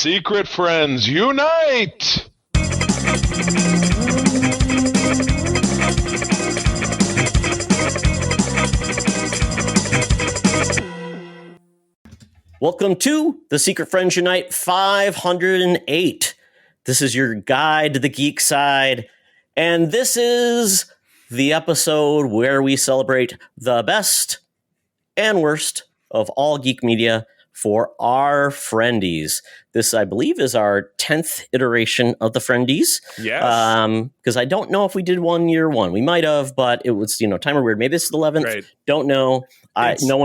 Secret friends, unite! Welcome to the Secret Friends Unite 508. This is your guide to the geek side, and this is the episode where we celebrate the best and worst of all geek media for our Friendies. This, I believe, is our 10th iteration of the Friendies. Yes. Because I don't know if we did 1 year one. We might have, but it was, time or weird. Maybe this is the 11th. Right. Don't know. No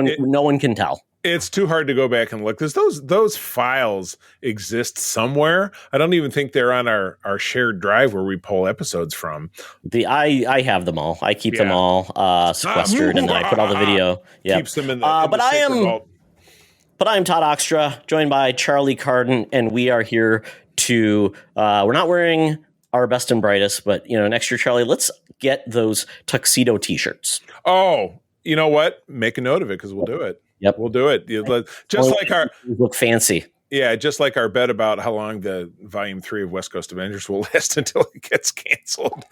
one can tell. It's too hard to go back and look because those files exist somewhere. I don't even think they're on our shared drive where we pull episodes from. I have them all. I keep them all sequestered, and then I put all the video. Yeah, keeps them in the but I am Todd Oxtra, joined by Charlie Carden, and we are here to. We're not wearing our best and brightest, but next year, Charlie, let's get those tuxedo T-shirts. Oh, you know what? Make a note of it because we'll do it. Yep, we'll do it. Just like our look fancy. Yeah, just like our bet about how long the Volume 3 of West Coast Avengers will last until it gets canceled.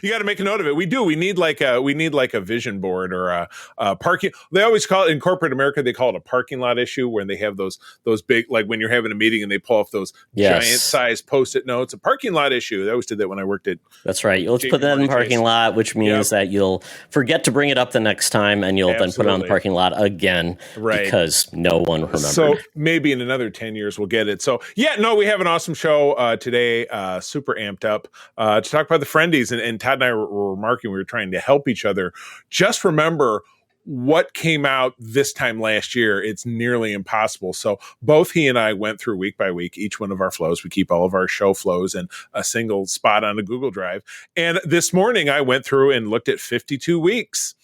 You got to make a note of it. We do. We need like a vision board or a parking. They always call it in corporate America. They call it a parking lot issue when they have those big, like when you're having a meeting and they pull off those giant size Post-it notes. A parking lot issue. They always did that when I worked at. That's right. Let's put that in the parking lot, which means that you'll forget to bring it up the next time, and you'll then put it on the parking lot again, because no one remembered. So maybe in another 10 years we'll get it. So we have an awesome show today, super amped up to talk about the Friendies, and Todd and I were remarking we were trying to help each other just remember what came out this time last year. It's nearly impossible. So both he and I went through week by week each one of our flows. We keep all of our show flows in a single spot on a Google Drive, and this morning I went through and looked at 52 weeks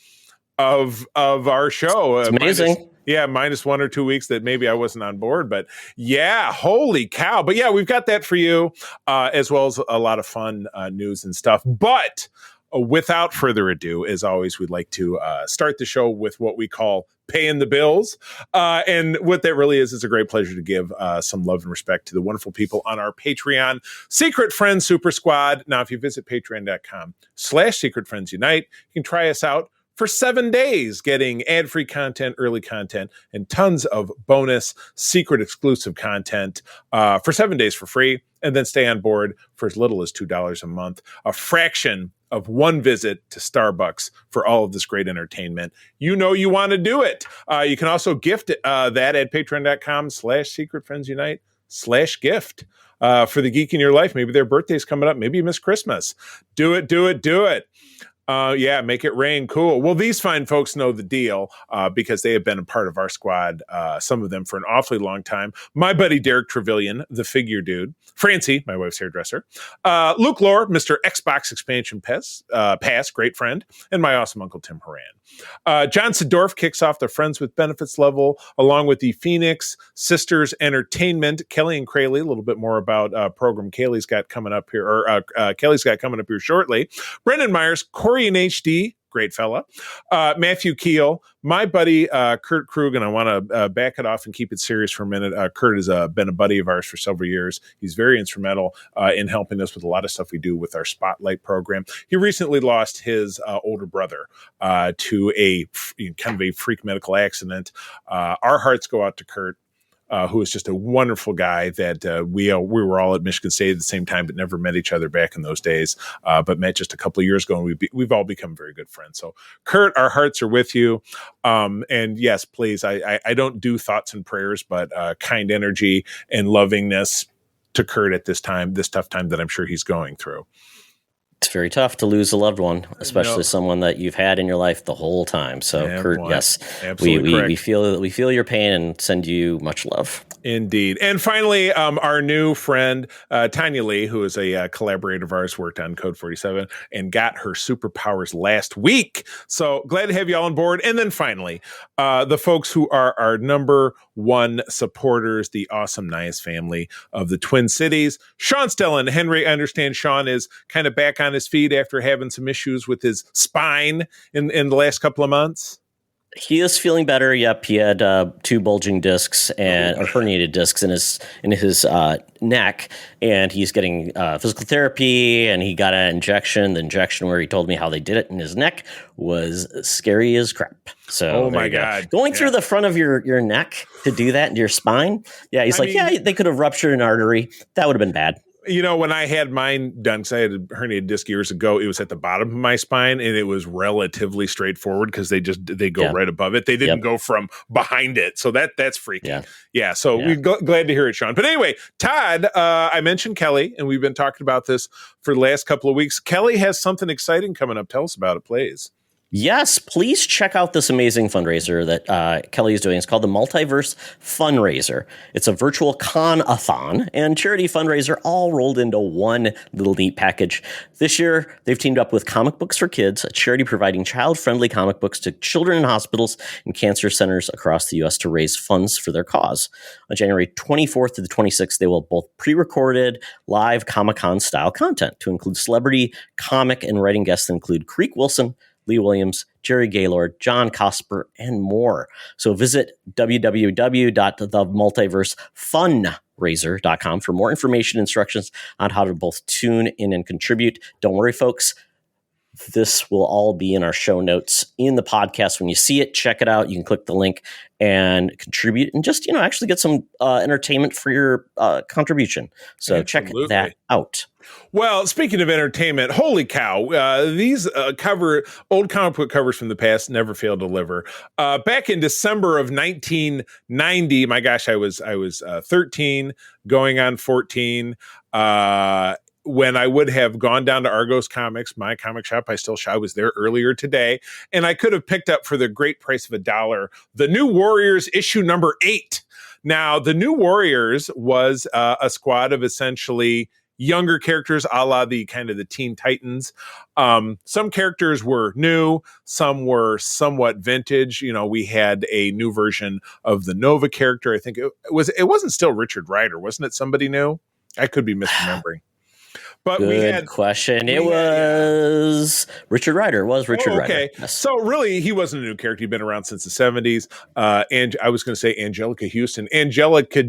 of our show. It's amazing. Minus 1 or 2 weeks that maybe I wasn't on board, but holy cow. But we've got that for you, as well as a lot of fun news and stuff. But without further ado, as always, we'd like to start the show with what we call paying the bills. And what that really is a great pleasure to give some love and respect to the wonderful people on our Patreon Secret Friends Super Squad. Now, if you visit patreon.com/Secret Friends Unite, you can try us out for 7 days, getting ad-free content, early content, and tons of bonus, secret exclusive content for 7 days for free, and then stay on board for as little as $2 a month, a fraction of one visit to Starbucks for all of this great entertainment. You want to do it. You can also gift that at patreon.com/Secret Friends Unite /gift. For the geek in your life. Maybe their birthday's coming up. Maybe you miss Christmas. Do it. Make it rain. Cool. Well, these fine folks know the deal because they have been a part of our squad, some of them for an awfully long time. My buddy Derek Trevelyan, the figure dude. Francie, my wife's hairdresser. Luke Lore, Mr. Xbox Expansion Pass, great friend. And my awesome uncle Tim Horan. John Sidorf kicks off the Friends with Benefits level, along with the Phoenix Sisters Entertainment. Kelly and Crayley, a little bit more about program Kelly's got coming up here, Kelly's got coming up here shortly. Brendan Myers, Corey in HD, great fella. Matthew Keel, my buddy Kurt Krug, and I want to back it off and keep it serious for a minute. Kurt has been a buddy of ours for several years. He's very instrumental in helping us with a lot of stuff we do with our Spotlight program. He recently lost his older brother to a kind of a freak medical accident. Our hearts go out to Kurt. Who is just a wonderful guy that we were all at Michigan State at the same time, but never met each other back in those days, but met just a couple of years ago, and we've all become very good friends. So, Kurt, our hearts are with you. And yes, please, I don't do thoughts and prayers, but kind energy and lovingness to Kurt at this tough time that I'm sure he's going through. It's very tough to lose a loved one, especially someone that you've had in your life the whole time. So, Kurt, yes, we feel your pain and send you much love. Indeed. And finally, our new friend, Tanya Lee, who is a collaborator of ours, worked on Code 47 and got her superpowers last week. So glad to have you all on board. And then finally, the folks who are our number one supporters, the awesome Nias family of the Twin Cities. Sean Stellan, Henry, I understand Sean is kind of back on his feet after having some issues with his spine in the last couple of months. He is feeling better. Yep, he had 2 bulging discs and or herniated discs in his neck, and he's getting physical therapy. And he got an injection. The injection where he told me how they did it in his neck was scary as crap. So, oh my God, going through the front of your neck to do that into your spine. Yeah, he's they could have ruptured an artery. That would have been bad. You know, when I had mine done, because I had a herniated disc years ago, it was at the bottom of my spine, and it was relatively straightforward because they go right above it. They didn't go from behind it, so that's freaky. Yeah. So we're glad to hear it, Sean. But anyway, Todd, I mentioned Kelly, and we've been talking about this for the last couple of weeks. Kelly has something exciting coming up. Tell us about it, please. Yes, please check out this amazing fundraiser that Kelly is doing. It's called the Multiverse Fundraiser. It's a virtual con-a-thon and charity fundraiser all rolled into one little neat package. This year, they've teamed up with Comic Books for Kids, a charity providing child-friendly comic books to children in hospitals and cancer centers across the U.S. to raise funds for their cause. On January 24th to the 26th, they will both pre-recorded live Comic-Con style content to include celebrity, comic, and writing guests that include Creek Wilson, Lee Williams, Jerry Gaylord, John Cosper, and more. So visit www.themultiversefunraiser.com for more information and instructions on how to both tune in and contribute. Don't worry, folks. This will all be in our show notes in the podcast. When you see it, check it out. You can click the link and contribute and just, actually get some entertainment for your contribution. So check that out. Well, speaking of entertainment, holy cow, these old comic book covers from the past never fail to deliver. Back in December of 1990, my gosh, I was 13 going on 14. When I would have gone down to Argos Comics, my comic shop, I was there earlier today, and I could have picked up for the great price of $1, the New Warriors issue number 8. Now, the New Warriors was a squad of essentially younger characters, a la the kind of the Teen Titans. Some characters were new, some were somewhat vintage. We had a new version of the Nova character. I think it wasn't still Richard Rider, wasn't it? Somebody new? I could be misremembering. But Good question. It was Richard Rider. It was Richard Rider. Okay. Yes. So really, he wasn't a new character. He'd been around since the 70s. And I was going to say Angelica Houston. Angelica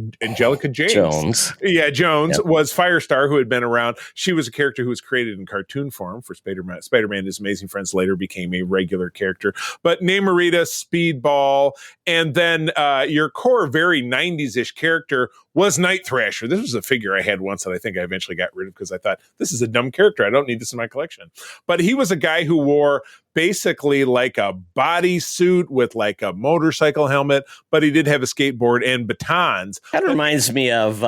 Jones. Yeah, Jones was Firestar, who had been around. She was a character who was created in cartoon form for Spider-Man. Spider-Man and His Amazing Friends later became a regular character. But Namorita, Speedball, and then your core very 90s-ish character was Night Thrasher. This was a figure I had once that I think I eventually got rid of because I thought, this is a dumb character. I don't need this in my collection. But he was a guy who wore basically like a bodysuit with like a motorcycle helmet, but he did have a skateboard and batons. Kind of reminds me of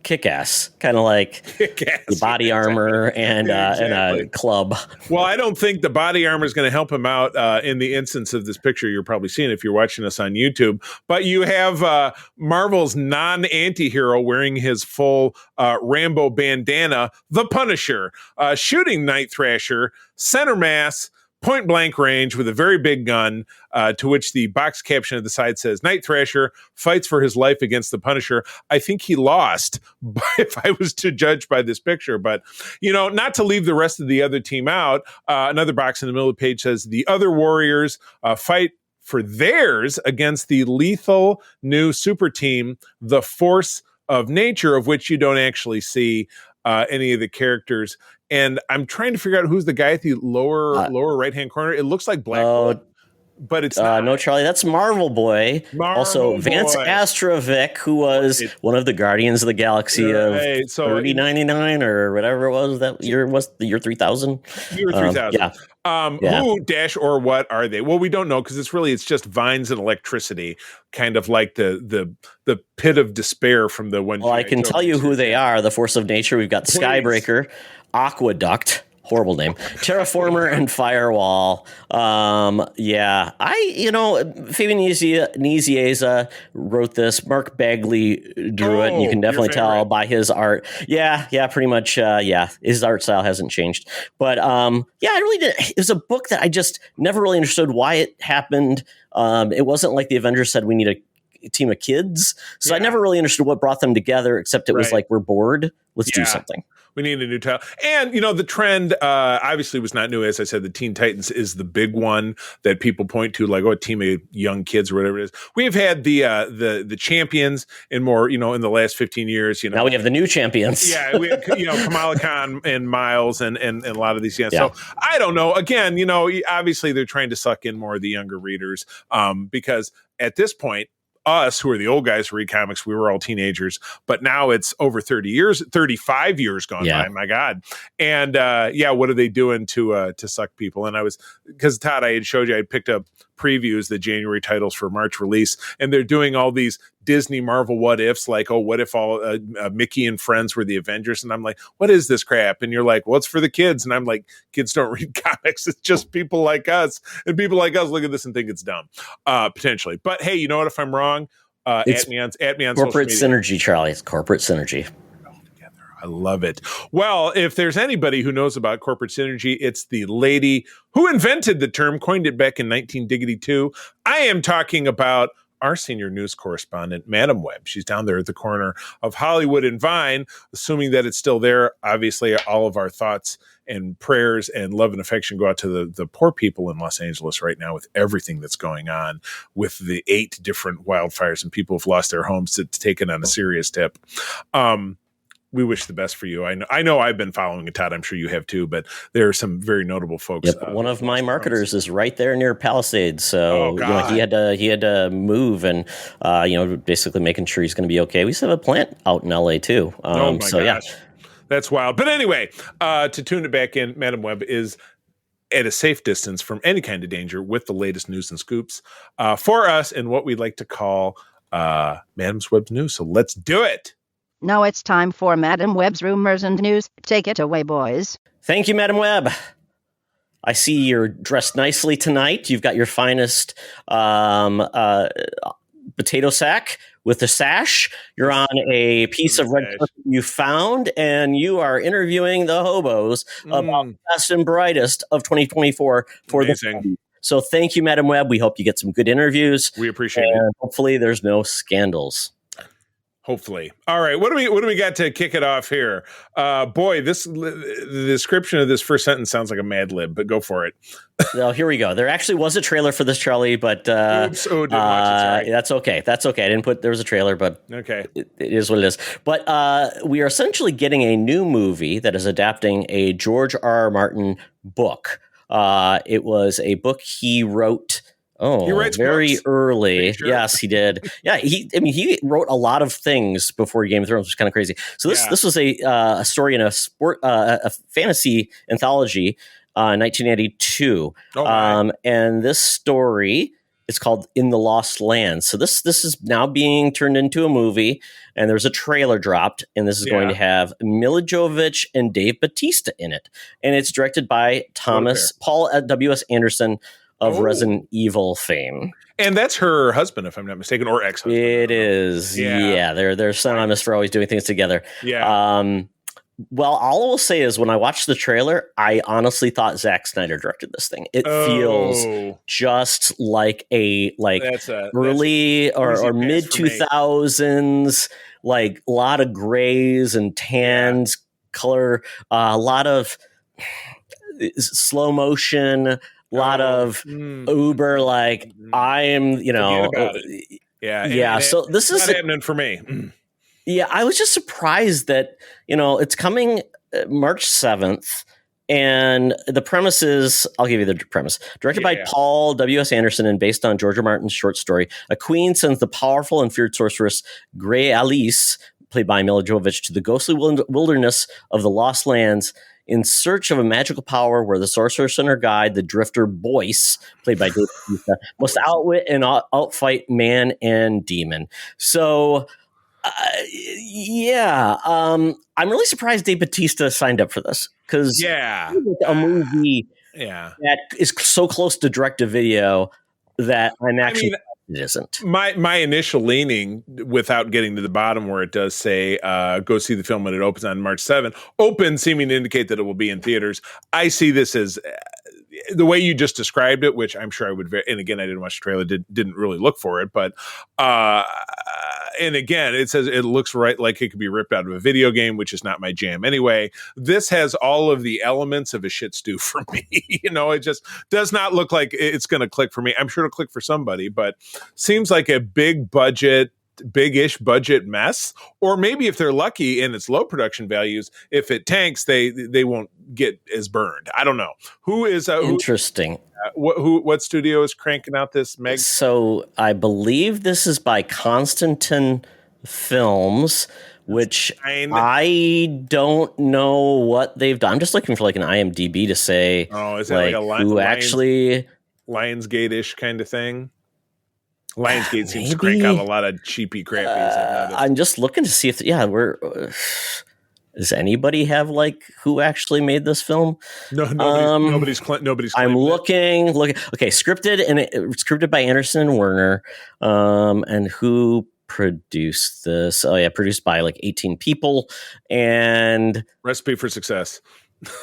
Kick-Ass, kind of like Kick-Ass, the body armor and a club. Well, I don't think the body armor is going to help him out in the instance of this picture you're probably seeing if you're watching us on YouTube. But you have Marvel's non-anti-hero wearing his full Rambo bandana, the Punisher, shooting Night Thrasher, center mass, point blank range with a very big gun, to which the box caption at the side says, Night Thrasher fights for his life against the Punisher. I think he lost if I was to judge by this picture. But, not to leave the rest of the other team out, another box in the middle of the page says, the other Warriors fight for theirs against the lethal new super team, the Force of Nature, of which you don't actually see any of the characters. And I'm trying to figure out who's the guy at the lower right-hand corner. It looks like Black Bolt, but it's not. No, Charlie, that's Marvel Boy. Vance Astrovic, who was one of the Guardians of the Galaxy of 3099 or whatever it was. That year was the year 3000. Year 3000. Who dash or what are they? Well, we don't know because it's just vines and electricity, kind of like the pit of despair from the one. Well, I can tell you who they are. The Force of Nature. We've got Skybreaker, Aqueduct, horrible name, Terraformer, and Firewall. Fabian Nicieza wrote this. Mark Bagley drew it, and you can definitely tell by his art. Yeah, pretty much. His art style hasn't changed. But I really did. It was a book that I just never really understood why it happened. It wasn't like the Avengers said we need a team of kids. So I never really understood what brought them together, except it was like, we're bored. Let's do something. We need a new title. And, the trend obviously was not new. As I said, the Teen Titans is the big one that people point to, like, a team of young kids or whatever it is. We've had the champions in more, in the last 15 years. Now we have the new champions. Yeah, we Kamala Khan and Miles and a lot of these. Yeah. Yeah. So I don't know. Again, obviously they're trying to suck in more of the younger readers because at this point, us who are the old guys who read comics, we were all teenagers, but now it's over 35 years gone by. My God. And what are they doing to suck people? And because Todd, I had showed you, I had picked up previews, the January titles for March release, and they're doing all these Disney Marvel what ifs, like, what if all Mickey and friends were the Avengers? And I'm like, what is this crap? And you're like, well, it's for the kids. And I'm like, kids don't read comics. It's just people like us, and people like us look at this and think it's dumb, potentially. But hey, you know what? If I'm wrong, at me on corporate synergy, Charlie. It's corporate synergy. I love it. Well, if there's anybody who knows about corporate synergy, it's the lady who invented the term, coined it back in 1992. I am talking about our senior news correspondent, Madam Webb. She's down there at the corner of Hollywood and Vine, assuming that it's still there. Obviously, all of our thoughts and prayers and love and affection go out to the poor people in Los Angeles right now with everything that's going on with the 8 different wildfires and people who've lost their homes to take it on a serious tip. We wish the best for you. I know I've been following it, Todd. I'm sure you have too, but there are some very notable folks. Yep. One of my marketers is right there near Palisades. So he had to move and, basically making sure he's going to be okay. We still have a plant out in LA too. Gosh. Yeah. That's wild. But anyway, to tune it back in, Madam Webb is at a safe distance from any kind of danger with the latest news and scoops for us in what we'd like to call Madam's Webb's News. So let's do it. Now it's time for Madam Webb's Rumors and News. Take it away, boys. Thank you, Madam Webb. I see you're dressed nicely tonight. You've got your finest potato sack with a sash. You're on a piece of red carpet you found, and you are interviewing the hobos about the best and brightest of 2024 for Amazing. The film. So thank you, Madam Webb. We hope you get some good interviews. We appreciate it. Hopefully there's no scandals. Hopefully. All right. What do we got to kick it off here? The description of this first sentence sounds like a Mad Lib, but go for it. Well, here we go. There actually was a trailer for this, Charlie, but Oops. Oh, didn't watch it. Sorry. That's okay. That's okay. I didn't put there was a trailer, but okay, it is what it is. But we are essentially getting a new movie that is adapting a George R. Martin book. It was a book he wrote. Oh, very books. Early. Sure. Yes, he did. Yeah, he wrote a lot of things before Game of Thrones, which is kind of crazy. So this was a story in a fantasy anthology, 1982. And this story is called In the Lost Lands. So this is now being turned into a movie, and there's a trailer dropped, and this is going to have Mila Jovovich and Dave Bautista in it, and it's directed by Paul W.S. Anderson of Resident Evil fame. And that's her husband, if I'm not mistaken, or ex-husband. It is. Yeah. They're synonymous for always doing things together. Yeah. Well, all I will say is when I watched the trailer, I honestly thought Zack Snyder directed this thing. It feels just like early or mid 2000s, like a lot of grays and tans, color, a lot of slow motion, a lot of Uber, like I am, So this is happening for me. Yeah, I was just surprised that it's coming March 7th, and the premise is I'll give you the premise. Directed by Paul W.S. Anderson and based on George R. Martin's short story, a queen sends the powerful and feared sorceress Grey Alice, played by Mila Jovovich, to the ghostly wilderness of the Lost Lands in search of a magical power where the sorceress and her guide, the drifter Boyce, played by Dave Bautista, must outwit and outfight man and demon. So, I'm really surprised Dave Bautista signed up for this because a movie that is so close to direct-to-video that I'm actually... It isn't. My initial leaning, without getting to the bottom where it does say go see the film when it opens on March 7th, seeming to indicate that it will be in theaters. I see this as the way you just described it, which I'm sure I would. And again, I didn't watch the trailer, didn't really look for it, but And again, it says it looks right like it could be ripped out of a video game, which is not my jam anyway. This has all of the elements of a shit stew for me. It just does not look like it's going to click for me. I'm sure it'll click for somebody, but seems like a big-ish budget mess. Or maybe if they're lucky and it's low production values, if it tanks, they won't get as burned. I don't know. Who is interesting? What studio is cranking out this Meg? So I believe this is by Constantine Films, which I don't know what they've done. I'm just looking for like an IMDb to say, is that like a who actually Lionsgate-ish kind of thing? Lionsgate seems to crank out a lot of cheapy crappies. I'm just looking to see if does anybody have like who actually made this film? No, nobody's I'm looking. Okay, scripted by Anderson and Werner. And who produced this? Oh yeah, produced by like 18 people. And Recipe for Success.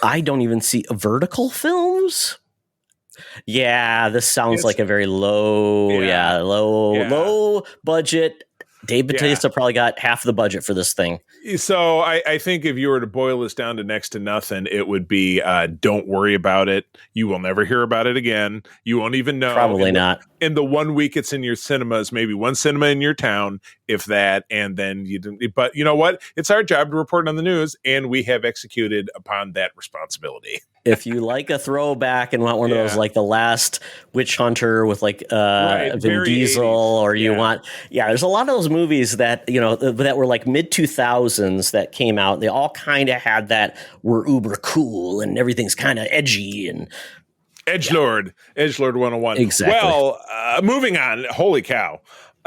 I don't even see Vertical Films. Yeah, this sounds like a very low budget. Dave Bautista probably got half the budget for this thing. So I think if you were to boil this down to next to nothing, it would be don't worry about it. You will never hear about it again. You won't even know. Probably not. In the 1 week it's in your cinemas, maybe one cinema in your town, if that, and then you didn't. But you know what? It's our job to report on the news, and we have executed upon that responsibility. If you like a throwback and want one of those, like The Last Witch Hunter with like Vin Diesel, 80s. Or you want, there's a lot of those movies that, that were like mid 2000s that came out. They all kind of had that, we're uber cool and everything's kind of edgy and Edgelord 101. Exactly. Well, moving on. Holy cow.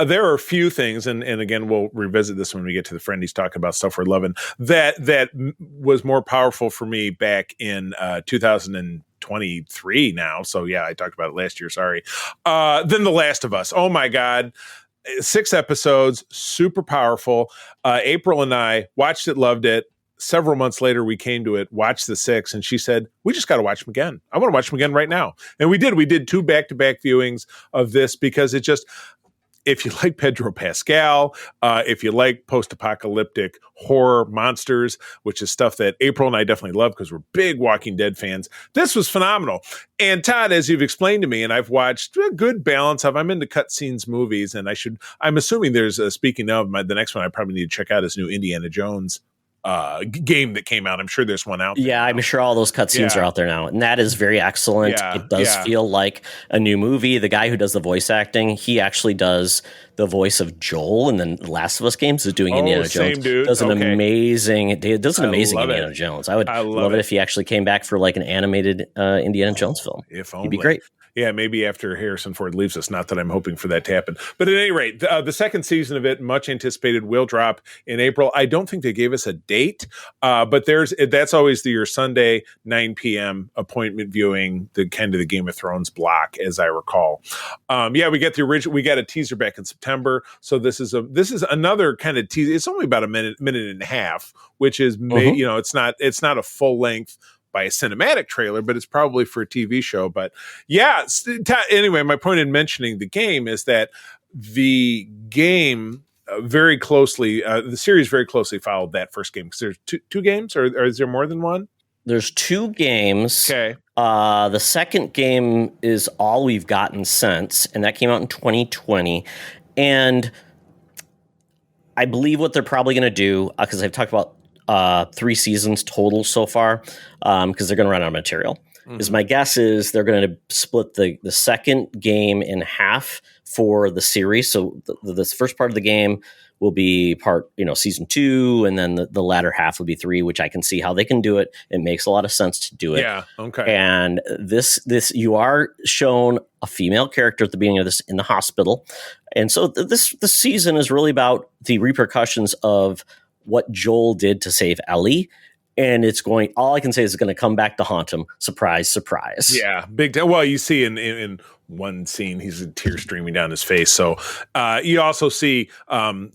There are a few things, and again, we'll revisit this when we get to the Friendies talk about stuff we're loving, that was more powerful for me back in 2023 now. So, I talked about it last year, sorry. Than The Last of Us. Oh, my God. 6 episodes, super powerful. April and I watched it, loved it. Several months later, we came to it, watched the 6, and she said, we just got to watch them again. I want to watch them again right now. And we did. We did 2 back-to-back viewings of this because it just... If you like Pedro Pascal, if you like post-apocalyptic horror monsters, which is stuff that April and I definitely love because we're big Walking Dead fans, this was phenomenal. And Todd, as you've explained to me, and I've watched a good balance of, I'm into cutscenes movies, and I'm assuming there's, speaking of, the next one I probably need to check out is new Indiana Jones game that came out. I'm sure there's one out there. Yeah, I'm sure all those cutscenes are out there now. And that is very excellent. It does feel like a new movie. The guy who does the voice acting, he actually does the voice of Joel in the Last of Us games, is doing Indiana Jones. Dude. Does an amazing Indiana Jones. I would love it if he actually came back for like an animated Indiana Jones film. If only. He'd be great. Yeah, maybe after Harrison Ford leaves us. Not that I'm hoping for that to happen. But at any rate, the second season of it, much anticipated, will drop in April. I don't think they gave us a date, but that's always your Sunday 9 p.m. appointment viewing, the kind of the Game of Thrones block, as I recall. We get the original. We got a teaser back in September, so this is another kind of teaser. It's only about a minute and a half, which is it's not a full length by a cinematic trailer, but it's probably for a TV show. But anyway, my point in mentioning the game is that the game very closely, the series very closely followed that first game, because there's two games, or is there more than one? There's 2 games. Okay. The second game is all we've gotten since, and that came out in 2020. And I believe what they're probably going to do, because I've talked about 3 seasons total so far, because they're going to run out of material. Is my guess is they're going to split the second game in half for the series. So the first part of the game will be part, season 2, and then the latter half will be 3, which I can see how they can do it. It makes a lot of sense to do it. Yeah. Okay. And this you are shown a female character at the beginning of this in the hospital, and so this season is really about the repercussions of what Joel did to save Ellie. And all I can say is it's going to come back to haunt him. Surprise, surprise. Yeah, big time. Well, you see in one scene, he's a tear streaming down his face. So you also see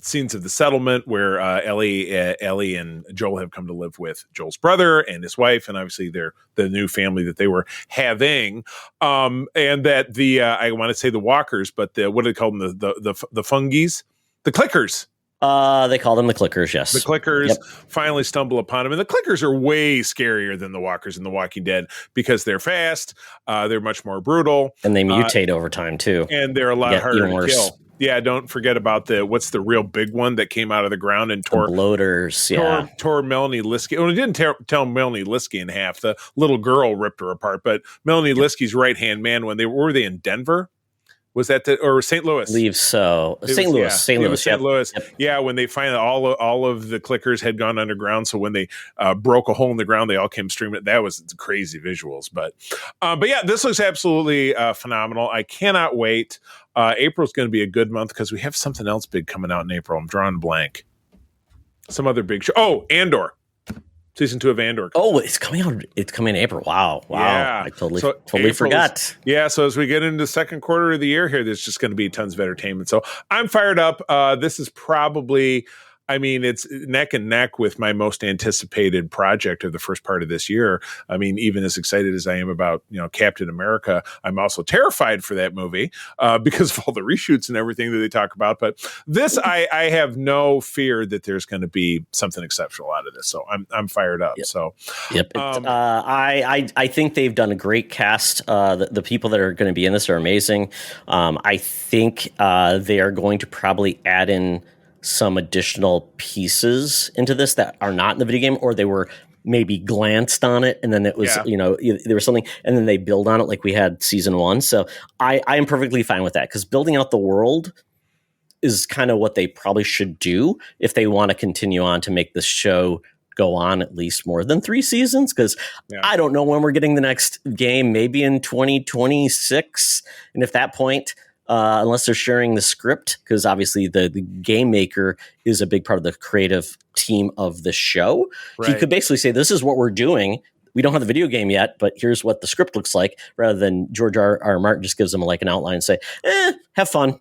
scenes of the settlement where Ellie and Joel have come to live with Joel's brother and his wife, and obviously they're the new family that they were having. And that I want to say the walkers, but what do they call them? The fungies, the clickers. They call them the clickers, yes. The clickers Yep. finally stumble upon him. And the clickers are way scarier than the walkers in The Walking Dead because they're fast, they're much more brutal. And they mutate over time, too. And they're a lot Get harder even to worse. kill. Yeah, don't forget about what's the real big one that came out of the ground and The tore bloaters, yeah. tore Melanie Liskey. Well, it didn't tell Melanie Liskey in half. The little girl ripped her apart. But Melanie Liskey's right-hand man, when were they in Denver? Was that or St. Louis? I believe so. St. Louis. Yep. Yeah, when they find all of the clickers had gone underground, so when they broke a hole in the ground, they all came streaming. That was crazy visuals, but yeah, this looks absolutely phenomenal. I cannot wait. April's going to be a good month because we have something else big coming out in April. I'm drawing a blank. Some other big show. Oh, Andor. Season 2 of Andor. Oh, it's coming out. It's coming in April. Wow. Yeah. I totally forgot. Yeah. So as we get into the second quarter of the year here, there's just going to be tons of entertainment. So I'm fired up. This is probably, it's neck and neck with my most anticipated project of the first part of this year. Even as excited as I am about, Captain America, I'm also terrified for that movie because of all the reshoots and everything that they talk about. But this, I have no fear that there's going to be something exceptional out of this. So I'm fired up. Yep. So, yep. I think they've done a great cast. The people that are going to be in this are amazing. I think they are going to probably add in some additional pieces into this that are not in the video game, or they were maybe glanced on it and then it was, there was something and then they build on it like we had season 1. So I am perfectly fine with that because building out the world is kind of what they probably should do if they want to continue on to make this show go on at least more than 3 seasons. Because I don't know when we're getting the next game, maybe in 2026. And at that point, unless they're sharing the script, because obviously the game maker is a big part of the creative team of the show. Right. He could basically say, this is what we're doing. We don't have the video game yet, but here's what the script looks like, rather than George R. Martin just gives them an outline and say, have fun.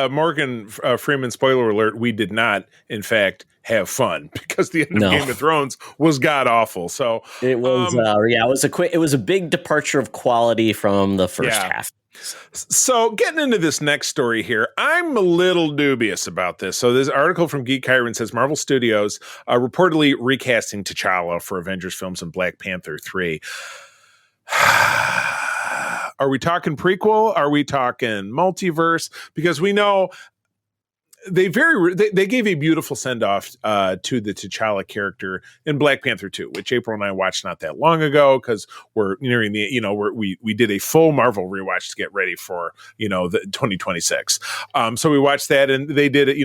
Morgan Freeman, spoiler alert, we did not, in fact, have fun because the end of Game of Thrones was god awful. So it was, it was a big departure of quality from the first half. So getting into this next story here, I'm a little dubious about this. So this article from Geek Kyron says Marvel Studios reportedly recasting T'Challa for Avengers films and Black Panther 3. Are we talking prequel? Are we talking multiverse? Because we know they gave a beautiful send-off to the T'Challa character in Black Panther 2, which April and I watched not that long ago because we're nearing the, we did a full Marvel rewatch to get ready for, the 2026. So we watched that and they did it,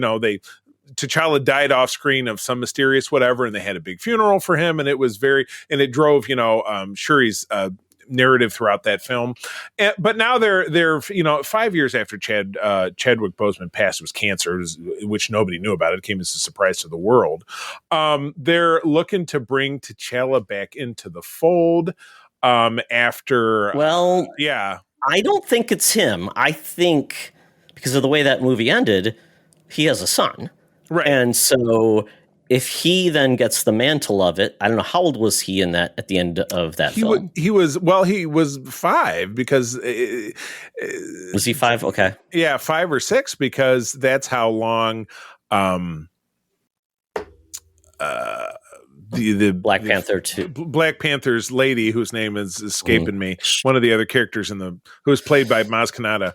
T'Challa died off screen of some mysterious whatever, and they had a big funeral for him, and it was it drove, Shuri's narrative throughout that film. But now they're 5 years after Chadwick Boseman passed, was cancer, which nobody knew about. It came as a surprise to the world. They're looking to bring T'Challa back into the fold after. Well, I don't think it's him. I think because of the way that movie ended, he has a son. Right. And so if he then gets the mantle of it, I don't know, how old was he in that at the end of that film? He was 5 because was he 5? Okay. Yeah, 5 or 6 because that's how long the Black Panther 2. Black Panther's lady, whose name is escaping me, one of the other characters who was played by Maz Kanata.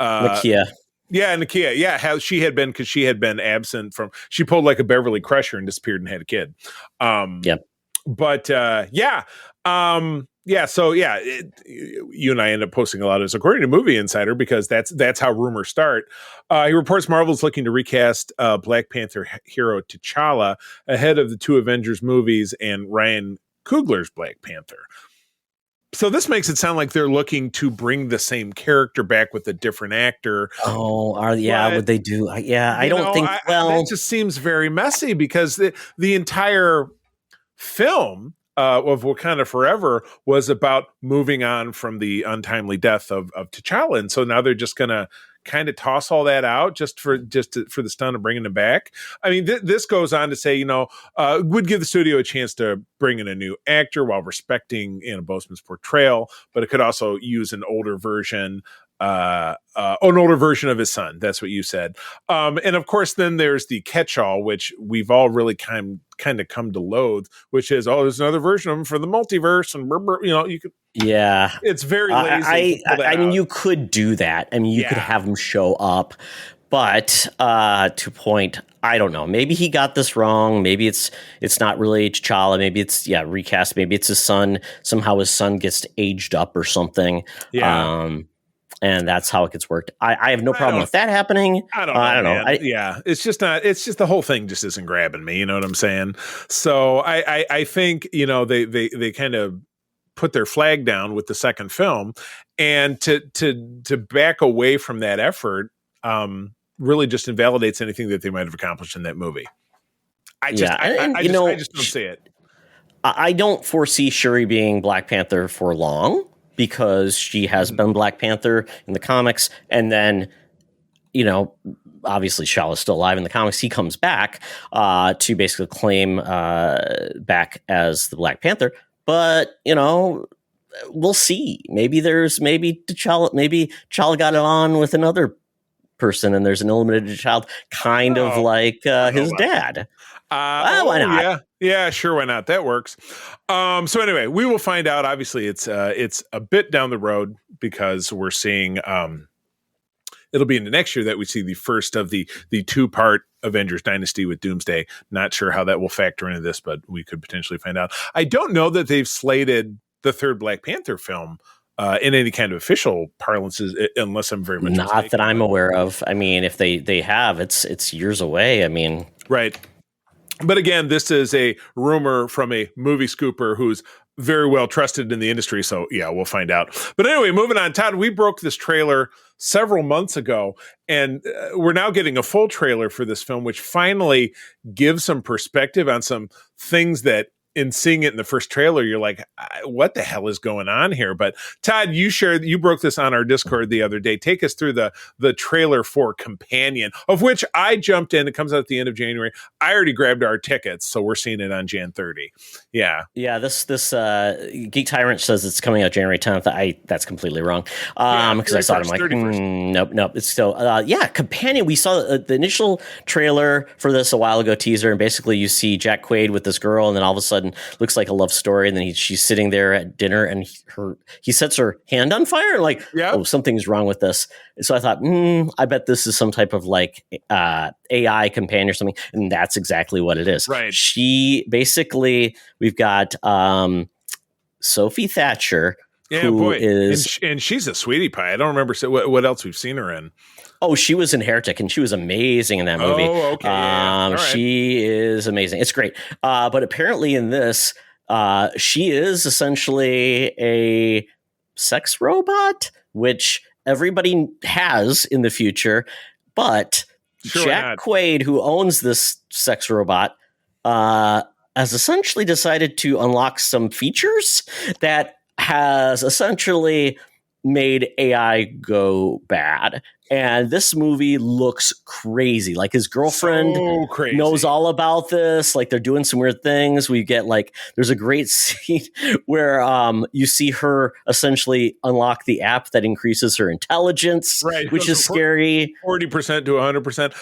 Nakia. Yeah, Nakia. Yeah, how she had been, because she had been absent from. She pulled like a Beverly Crusher and disappeared and had a kid. But So you and I end up posting a lot of this, according to Movie Insider, because that's how rumors start. He reports Marvel's looking to recast Black Panther hero T'Challa ahead of the 2 Avengers movies and Ryan Coogler's Black Panther. So this makes it sound like they're looking to bring the same character back with a different actor. Oh, would they do? I don't think. That just seems very messy because the entire film of Wakanda Forever was about moving on from the untimely death of T'Challa, and so now they're just gonna kind of toss all that out just for the stunt of bringing him back. I mean, this goes on to say, would give the studio a chance to bring in a new actor while respecting Boseman's portrayal, but it could also use an older version an older version of his son. That's what you said. And of course, then there's the catch-all, which we've all really kind of come to loathe, which is, there's another version of him for the multiverse, and you could. Yeah, it's very lazy. I mean, you could do that. I mean, you could have him show up, but to point, I don't know. Maybe he got this wrong. Maybe it's not really T'Challa. Maybe it's recast. Maybe it's his son. Somehow his son gets aged up or something. Yeah. And that's how it gets worked. I have no problem with that happening. I don't know. It's just not. It's just the whole thing just isn't grabbing me. You know what I'm saying? So I think they kind of put their flag down with the second film, and to back away from that effort really just invalidates anything that they might have accomplished in that movie. I just don't see it. I don't foresee Shuri being Black Panther for long, because she has been Black Panther in the comics, and then, obviously T'Challa's still alive in the comics. He comes back to basically claim back as the Black Panther, but we'll see. Maybe T'Challa got it on with another person, and there's an illimited child, kind of like his dad. Why not? Yeah, sure, why not? That works. So anyway, we will find out. Obviously, it's a bit down the road, because we're seeing it'll be in the next year that we see the first of the 2-part Avengers Dynasty with Doomsday. Not sure how that will factor into this, but we could potentially find out. I don't know that they've slated the third Black Panther film in any kind of official parlances, unless I'm very much not mistaken. that I'm aware of. I mean, if they have, it's years away. I mean, right. But again, this is a rumor from a movie scooper who's very well trusted in the industry. So yeah, we'll find out. But anyway, moving on. Todd, we broke this trailer several months ago, and we're now getting a full trailer for this film, which finally gives some perspective on some things that, in seeing it in the first trailer, you're like, what the hell is going on here? But Todd, you broke this on our Discord the other day. Take us through the trailer for Companion, of which I jumped in. It comes out at the end of January. I already grabbed our tickets, so we're seeing it on Jan 30. Yeah. Yeah, this Geek Tyrant says it's coming out January 10th. That's completely wrong. Because I saw it, I'm like, nope. It's still, Companion. We saw the initial trailer for this a while ago, teaser, and basically you see Jack Quaid with this girl, and then all of a sudden looks like a love story, and then she's sitting there at dinner, and he sets her hand on fire, and like, oh, something's wrong with this. So I thought, I bet this is some type of like AI companion or something, and that's exactly what it is. Right. She basically, we've got Sophie Thatcher, who is, and she's a sweetie pie. I don't remember what else we've seen her in. Oh, she was in Heretic, and she was amazing in that movie. Oh, okay. Yeah. Right. She is amazing. It's great. But apparently in this, she is essentially a sex robot, which everybody has in the future. But Jack Quaid, who owns this sex robot, has essentially decided to unlock some features that has essentially made AI go bad. And this movie looks crazy. Like his girlfriend knows all about this. Like they're doing some weird things. We get like, there's a great scene where you see her essentially unlock the app that increases her intelligence, which is scary. 40% to 100%.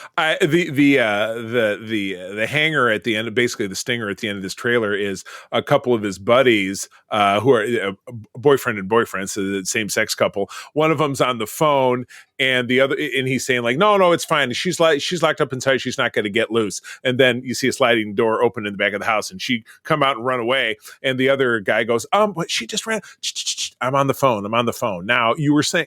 The hanger at the end, basically the stinger at the end of this trailer, is a couple of his buddies who are boyfriend and boyfriend, so the same sex couple. One of them's on the phone, and the other, and he's saying like, no, it's fine. She's locked up inside. She's not going to get loose. And then you see a sliding door open in the back of the house, and she come out and run away. And the other guy goes, but she just ran. I'm on the phone. Now you were saying.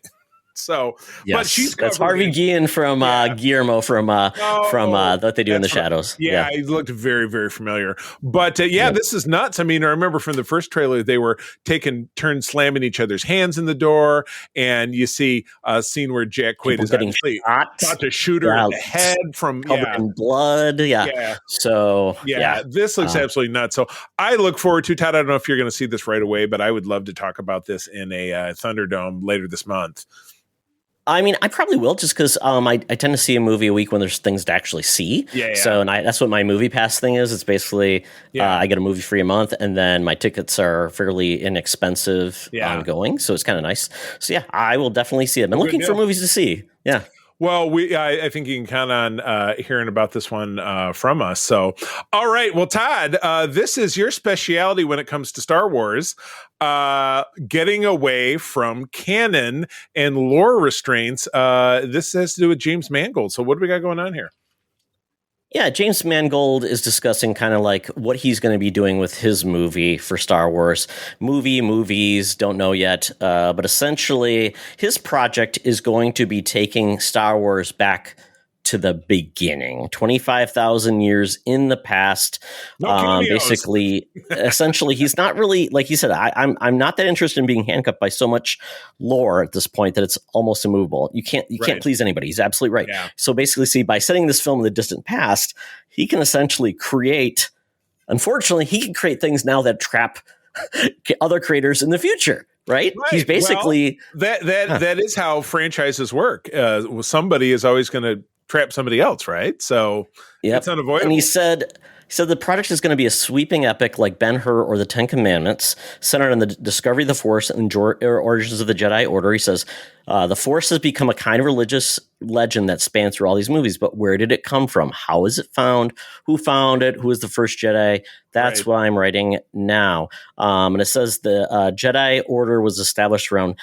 So, yes, but she's that's Harvey Guillen from Guillermo from What They Do in the Shadows. Yeah, he looked very, very familiar. But this is nuts. I mean, I remember from the first trailer they were taking turns slamming each other's hands in the door, and you see a scene where Jack Quaid is actually about to shoot her in the head from covered in blood. Yeah. So this looks absolutely nuts. So I look forward to, Todd, I don't know if you're going to see this right away, but I would love to talk about this in a Thunderdome later this month. I mean, I probably will just because I tend to see a movie a week when there's things to actually see. Yeah. So that's what my movie pass thing is. It's basically I get a movie free a month, and then my tickets are fairly inexpensive ongoing. So it's kind of nice. So yeah, I will definitely see it. I'm looking for movies to see. Yeah. Well, I think you can count on hearing about this one from us. So, all right. Well, Todd, this is your specialty when it comes to Star Wars, getting away from canon and lore restraints. This has to do with James Mangold. So what do we got going on here? Yeah, James Mangold is discussing kind of like what he's going to be doing with his movie for Star Wars. Movies, don't know yet. But essentially, his project is going to be taking Star Wars back to the beginning, 25,000 years in the past. Basically, essentially, he's not really, like he said, I'm not that interested in being handcuffed by so much lore at this point that it's almost immovable. You can't please anybody. He's absolutely right. Yeah. So basically, see, by setting this film in the distant past, he can essentially create, unfortunately, he can create things now that trap other creators in the future. Right? He's basically that is how franchises work. Somebody is always going to trap somebody else, right? So it's unavoidable. And he said the project is going to be a sweeping epic like Ben-Hur or the Ten Commandments, centered on the discovery of the Force and origins of the Jedi Order. He says the Force has become a kind of religious legend that spans through all these movies, but where did it come from? How is it found? Who found it? Who is the first Jedi? That's what I'm writing now. And it says the Jedi Order was established around,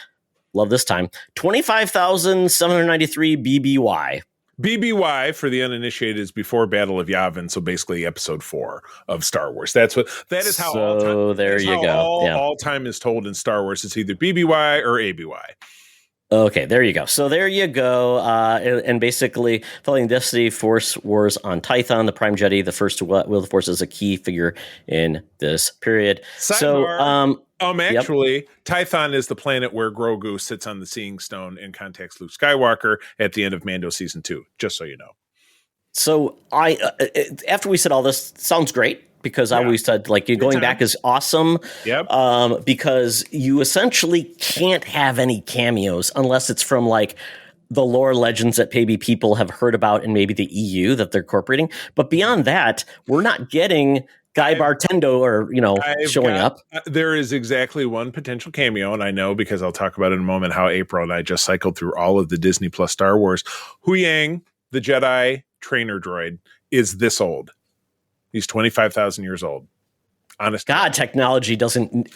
love this time, 25,793 BBY. BBY, for the uninitiated, is before Battle of Yavin, so basically episode 4 of Star Wars. That is how all time is told in Star Wars. It's either BBY or ABY. Okay, there you go. So there you go. And basically, following Destiny Force Wars on Tython, the Prime Jedi, the first to wield the Force, is a key figure in this period. Sidebar. Actually, Tython is the planet where Grogu sits on the Seeing Stone and contacts Luke Skywalker at the end of Mando Season 2, just so you know. So after we said all this, sounds great. Because I always said, like, going back is awesome. Yep. Because you essentially can't have any cameos unless it's from, like, the lore legends that maybe people have heard about in maybe the EU that they're incorporating. But beyond that, we're not getting Guy Bartendo or, showing up. There is exactly one potential cameo, and I know because I'll talk about it in a moment how April and I just cycled through all of the Disney Plus Star Wars. Huyang, the Jedi trainer droid, is this old. He's 25,000 years old. Honestly. God, technology doesn't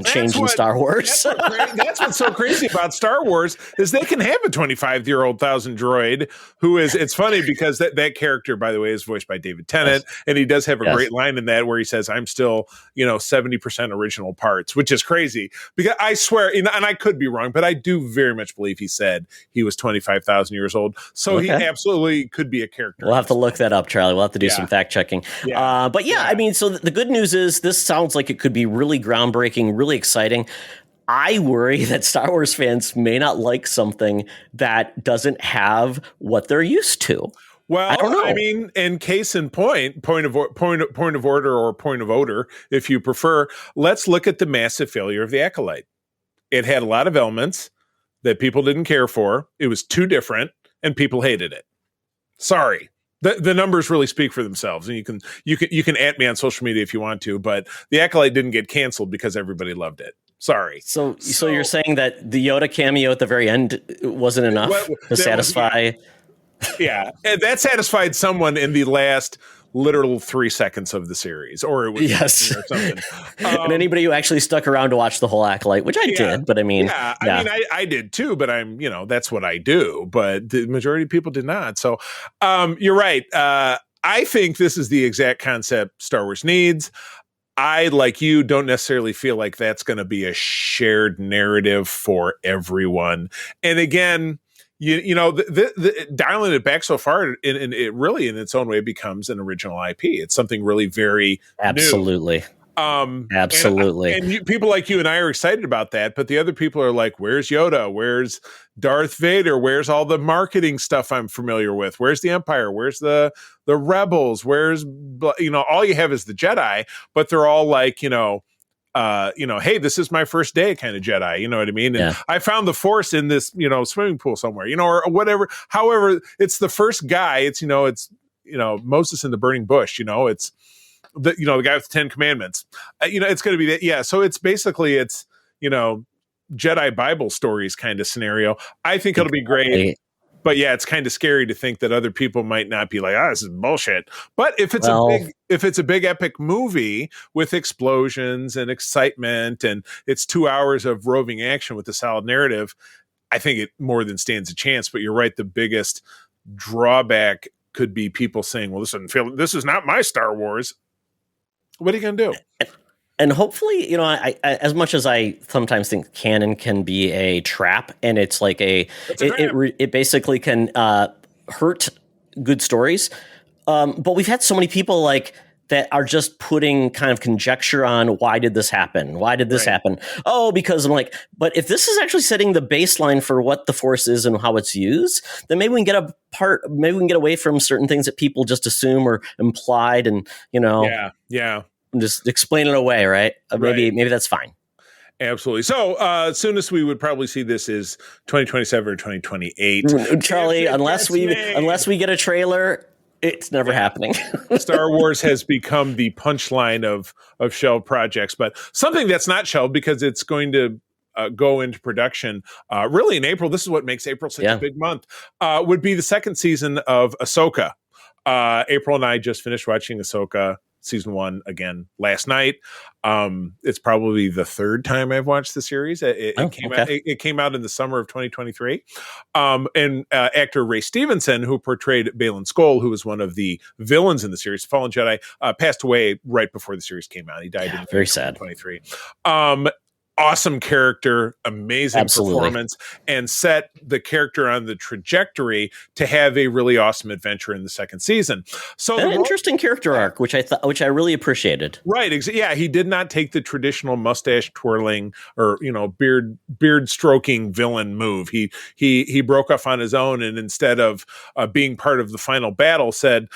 change in Star Wars. That's what's so crazy about Star Wars is they can have a 25-year-old thousand droid who is. It's funny because that character, by the way, is voiced by David Tennant, and he does have a great line in that where he says, "I'm still 70% original parts," which is crazy because I swear, and I could be wrong, but I do very much believe he said he was 25,000 years old. So he absolutely could be a character. We'll have to look that up, Charlie. We'll have to do some fact checking. Yeah. I mean, so the good news is this sounds like it could be really groundbreaking, really exciting. I worry that Star Wars fans may not like something that doesn't have what they're used to. Well, I don't know. I mean, in case in point of order or point of odor, if you prefer, let's look at the massive failure of The Acolyte. It had a lot of elements that people didn't care for. It was too different, and people hated it. Sorry. The numbers really speak for themselves, and you can at me on social media if you want to, but The Acolyte didn't get canceled because everybody loved it. Sorry. So you're saying that the Yoda cameo at the very end wasn't enough to satisfy? Yeah, and that satisfied someone in the last literal 3 seconds of the series, or it was or something. And anybody who actually stuck around to watch the whole Acolyte, which I did, but I mean, I did too, but I'm, that's what I do, but the majority of people did not. So, you're right. I think this is the exact concept Star Wars needs. I, like you, don't necessarily feel like that's going to be a shared narrative for everyone. And again, the dialing it back so far, and it really, in its own way, becomes an original IP. It's something really very absolutely new. Absolutely. And people like you and I are excited about that, but the other people are like, where's Yoda? Where's Darth Vader? Where's all the marketing stuff I'm familiar with? Where's the Empire? Where's the Rebels? Where's, all you have is the Jedi, but they're all like, hey, this is my first day kind of Jedi, you know what I mean? And I found the Force in this, swimming pool somewhere, or whatever. However, it's the first guy. It's Moses in the burning bush. It's the guy with the 10 Commandments. It's going to be that. Yeah. So it's basically Jedi Bible stories kind of scenario. I think it'll be great. But yeah, it's kind of scary to think that other people might not be like, this is bullshit. But if it's a big epic movie with explosions and excitement, and it's 2 hours of roving action with a solid narrative, I think it more than stands a chance. But you're right, the biggest drawback could be people saying, well, this is not my Star Wars. What are you going to do? And hopefully, I as much as I sometimes think canon can be a trap, and it's like it basically can hurt good stories. But we've had so many people that are just putting kind of conjecture on why did this happen? Why did this happen? Oh, because I'm like, but if this is actually setting the baseline for what the Force is and how it's used, then maybe we can get away from certain things that people just assume or implied, and just explain it away, right? Maybe that's fine. Absolutely. So soonest we would probably see this is 2027 or 2028. Charlie, unless we get a trailer, it's never happening. Star Wars has become the punchline of shelved projects, but something that's not shelved because it's going to go into production really in April. This is what makes April such a big month. Would be the second season of Ahsoka. April and I just finished watching Ahsoka season 1 again last night. It's probably the third time I've watched the series. It came out in the summer of 2023. And actor Ray Stevenson, who portrayed Baylan Skoll, who was one of the villains in the series, Fallen Jedi, passed away right before the series came out. He died in very sad 2023. Awesome character, amazing performance, and set the character on the trajectory to have a really awesome adventure in the second season. So an interesting character arc, which I really appreciated. Right, he did not take the traditional mustache twirling or beard stroking villain move. He broke off on his own, and instead of being part of the final battle, said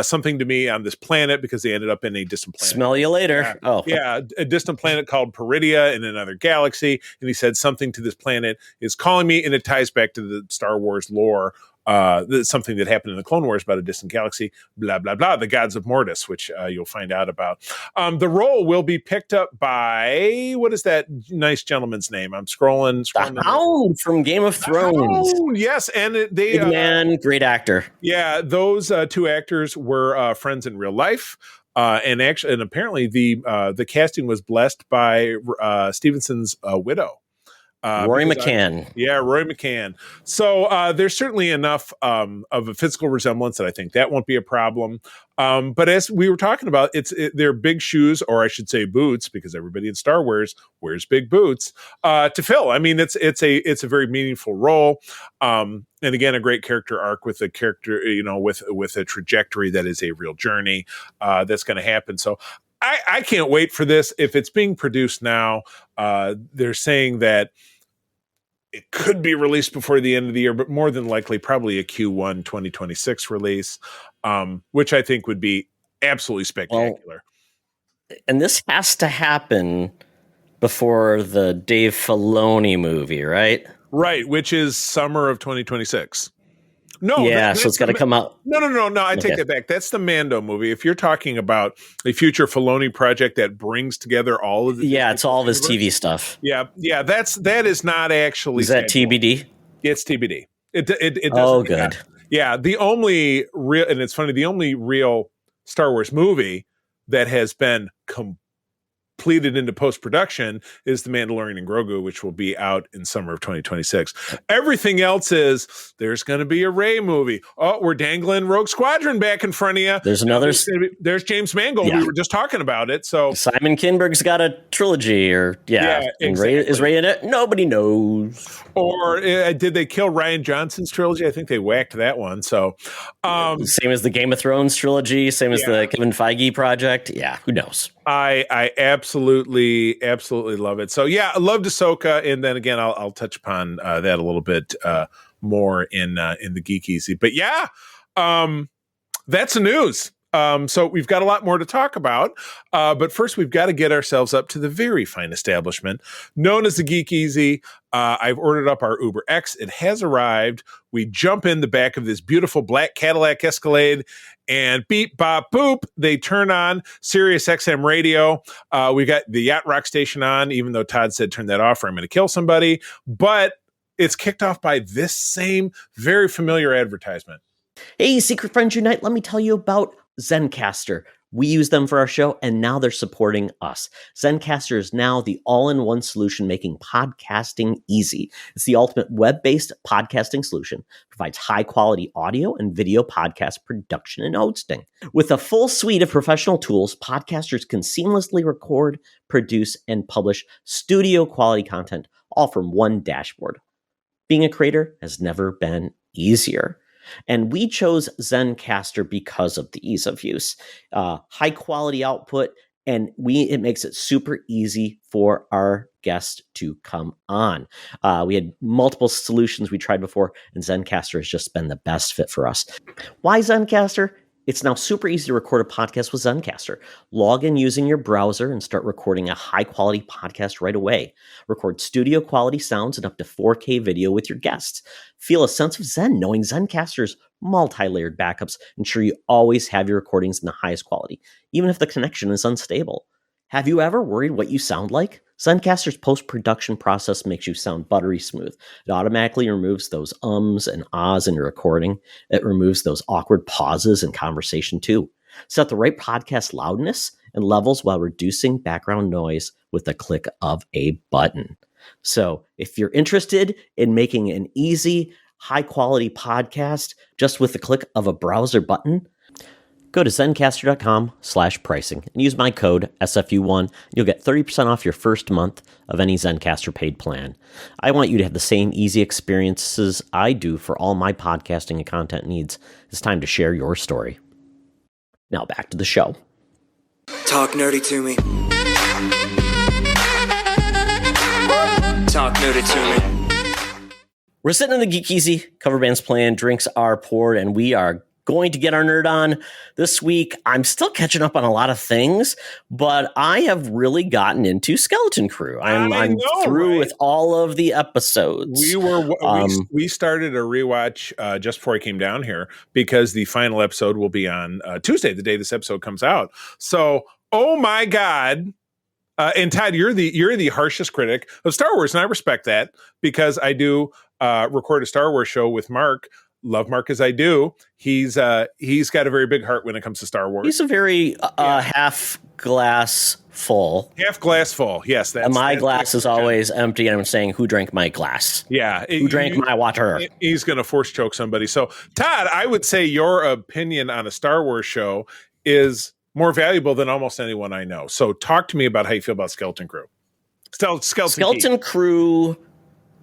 something to me on this planet, because they ended up in a distant planet. Smell you later. A distant planet called Peridia in another galaxy, and he said something to this planet is calling me, and it ties back to the Star Wars lore, something that happened in the Clone Wars about a distant galaxy, blah blah blah, the gods of Mortis, which you'll find out about. The role will be picked up by, what is that nice gentleman's name? I'm scrolling the Hound from Game of Thrones. Yes, and they big man, great actor. Yeah, those two actors were friends in real life. And apparently the casting was blessed by Stevenson's widow, Rory McCann. Rory McCann. So there's certainly enough of a physical resemblance that I think that won't be a problem. But as we were talking about, they're big shoes, or I should say boots, because everybody in Star Wars wears big boots to fill. I mean, it's a very meaningful role. And again, a great character arc with a character, with a trajectory that is a real journey that's going to happen. So I can't wait for this. If it's being produced now, they're saying that it could be released before the end of the year, but more than likely probably a Q1 2026 release, which I think would be absolutely spectacular. And this has to happen before the Dave Filoni movie, right? Right, which is summer of 2026. No, so it's got to come out. No. I take that back. That's the Mando movie. If you're talking about a future Filoni project that brings together all of the, it's all of his TV stuff. Yeah, that is not actually. Is that TBD? It's TBD. It doesn't. Oh, good. Yeah, the only real, and it's funny, the only real Star Wars movie that has been completed into post-production is The Mandalorian and Grogu, which will be out in summer of 2026. Everything else is, there's going to be a Rey movie. Oh, we're dangling Rogue Squadron back in front of you. There's another. There's James Mangold. Yeah. We were just talking about it. So Simon Kinberg's got a trilogy, exactly. And is Rey in it? Nobody knows. Or did they kill Rian Johnson's trilogy? I think they whacked that one. So same as the Game of Thrones trilogy, same as the Kevin Feige project. Yeah, who knows? I absolutely love it. So I loved Ahsoka, and then again, I'll touch upon that a little bit more in the Geek Easy. But that's the news. So we've got a lot more to talk about. But first, we've got to get ourselves up to the very fine establishment known as the Geek Easy. I've ordered up our Uber X. It has arrived. We jump in the back of this beautiful black Cadillac Escalade and beep, bop, boop. They turn on Sirius XM radio. We got the Yacht Rock station on, even though Todd said turn that off or I'm going to kill somebody. But it's kicked off by this same very familiar advertisement. Hey, Secret Friends Unite, let me tell you about Zencastr. We use them for our show, and now they're supporting us. Zencastr is now the all-in-one solution making podcasting easy. It's the ultimate web-based podcasting solution. Provides high-quality audio and video podcast production and hosting. With a full suite of professional tools, podcasters can seamlessly record, produce, and publish studio-quality content, all from one dashboard. Being a creator has never been easier. And we chose Zencastr because of the ease of use, high quality output, and it makes it super easy for our guests to come on. We had multiple solutions we tried before, and Zencastr has just been the best fit for us. Why Zencastr? It's now super easy to record a podcast with Zencastr. Log in using your browser and start recording a high-quality podcast right away. Record studio-quality sounds and up to 4K video with your guests. Feel a sense of zen knowing Zencastr's multi-layered backups ensure you always have your recordings in the highest quality, even if the connection is unstable. Have you ever worried what you sound like? Zencastr's post-production process makes you sound buttery smooth. It automatically removes those ums and ahs in your recording. It removes those awkward pauses in conversation too. Set the right podcast loudness and levels while reducing background noise with the click of a button. So if you're interested in making an easy, high-quality podcast just with the click of a browser button, go to zencastr.com/pricing and use my code SFU1. You'll get 30% off your first month of any Zencastr paid plan. I want you to have the same easy experiences I do for all my podcasting and content needs. It's time to share your story. Now back to the show. Talk nerdy to me. Talk nerdy to me. We're sitting in the Geek Easy, cover band's playing, drinks are poured, and we are going to get our nerd on this week. I'm still catching up on a lot of things, but I have really gotten into Skeleton Crew. I'm through with all of the episodes. We started a rewatch just before I came down here because the final episode will be on Tuesday, the day this episode comes out. So, oh my God. And Todd, you're the harshest critic of Star Wars, and I respect that because I do record a Star Wars show with Mark. Love Mark as I do. He's got a very big heart when it comes to Star Wars. He's a very half glass full. Half glass full. Yes. My glass is always empty. And I'm saying, who drank my glass? Yeah. Who drank my water? He's going to force choke somebody. So Todd, I would say your opinion on a Star Wars show is more valuable than almost anyone I know. So talk to me about how you feel about Skeleton Crew. Skeleton Crew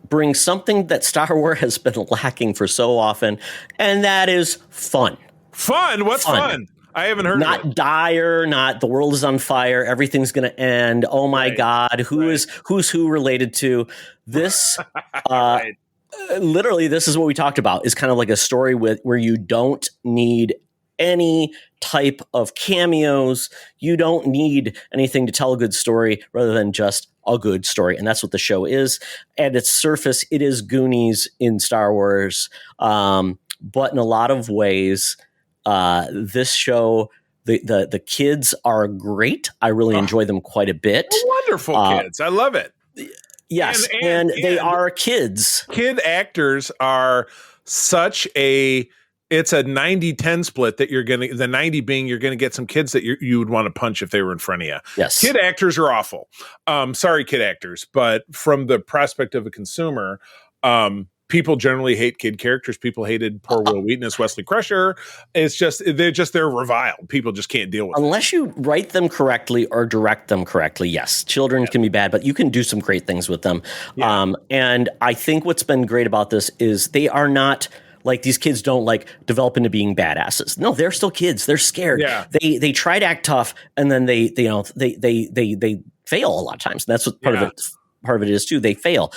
brings something that Star Wars has been lacking for so often, and that is fun. Fun? What's fun? I haven't heard not of it. Not dire, not the world is on fire, everything's going to end. Oh my God, who's who related to this? Right. Literally, this is what we talked about, is kind of like a story where you don't need any type of cameos. You don't need anything to tell a good story rather than just a good story. And that's what the show is. At its surface, it is Goonies in Star Wars. But in a lot of ways, this show, the kids are great. I really enjoy them quite a bit. Wonderful kids. I love it. Yes. And they are kids. Kid actors are such it's a 90-10 split that the 90 being you're going to get some kids that you would want to punch if they were in front of you. Yes. Kid actors are awful. Sorry, kid actors. But from the prospect of a consumer, people generally hate kid characters. People hated poor Will Wheaton as Wesley Crusher. It's just, they're reviled. People just can't deal with it. Unless you write them correctly or direct them correctly. Yes. Children can be bad, but you can do some great things with them. Yeah. And I think what's been great about this is they are not, like, these kids don't develop into being badasses. No, they're still kids. They're scared. Yeah. They try to act tough, and then they fail a lot of times. And that's what part of it part of it is too. They fail.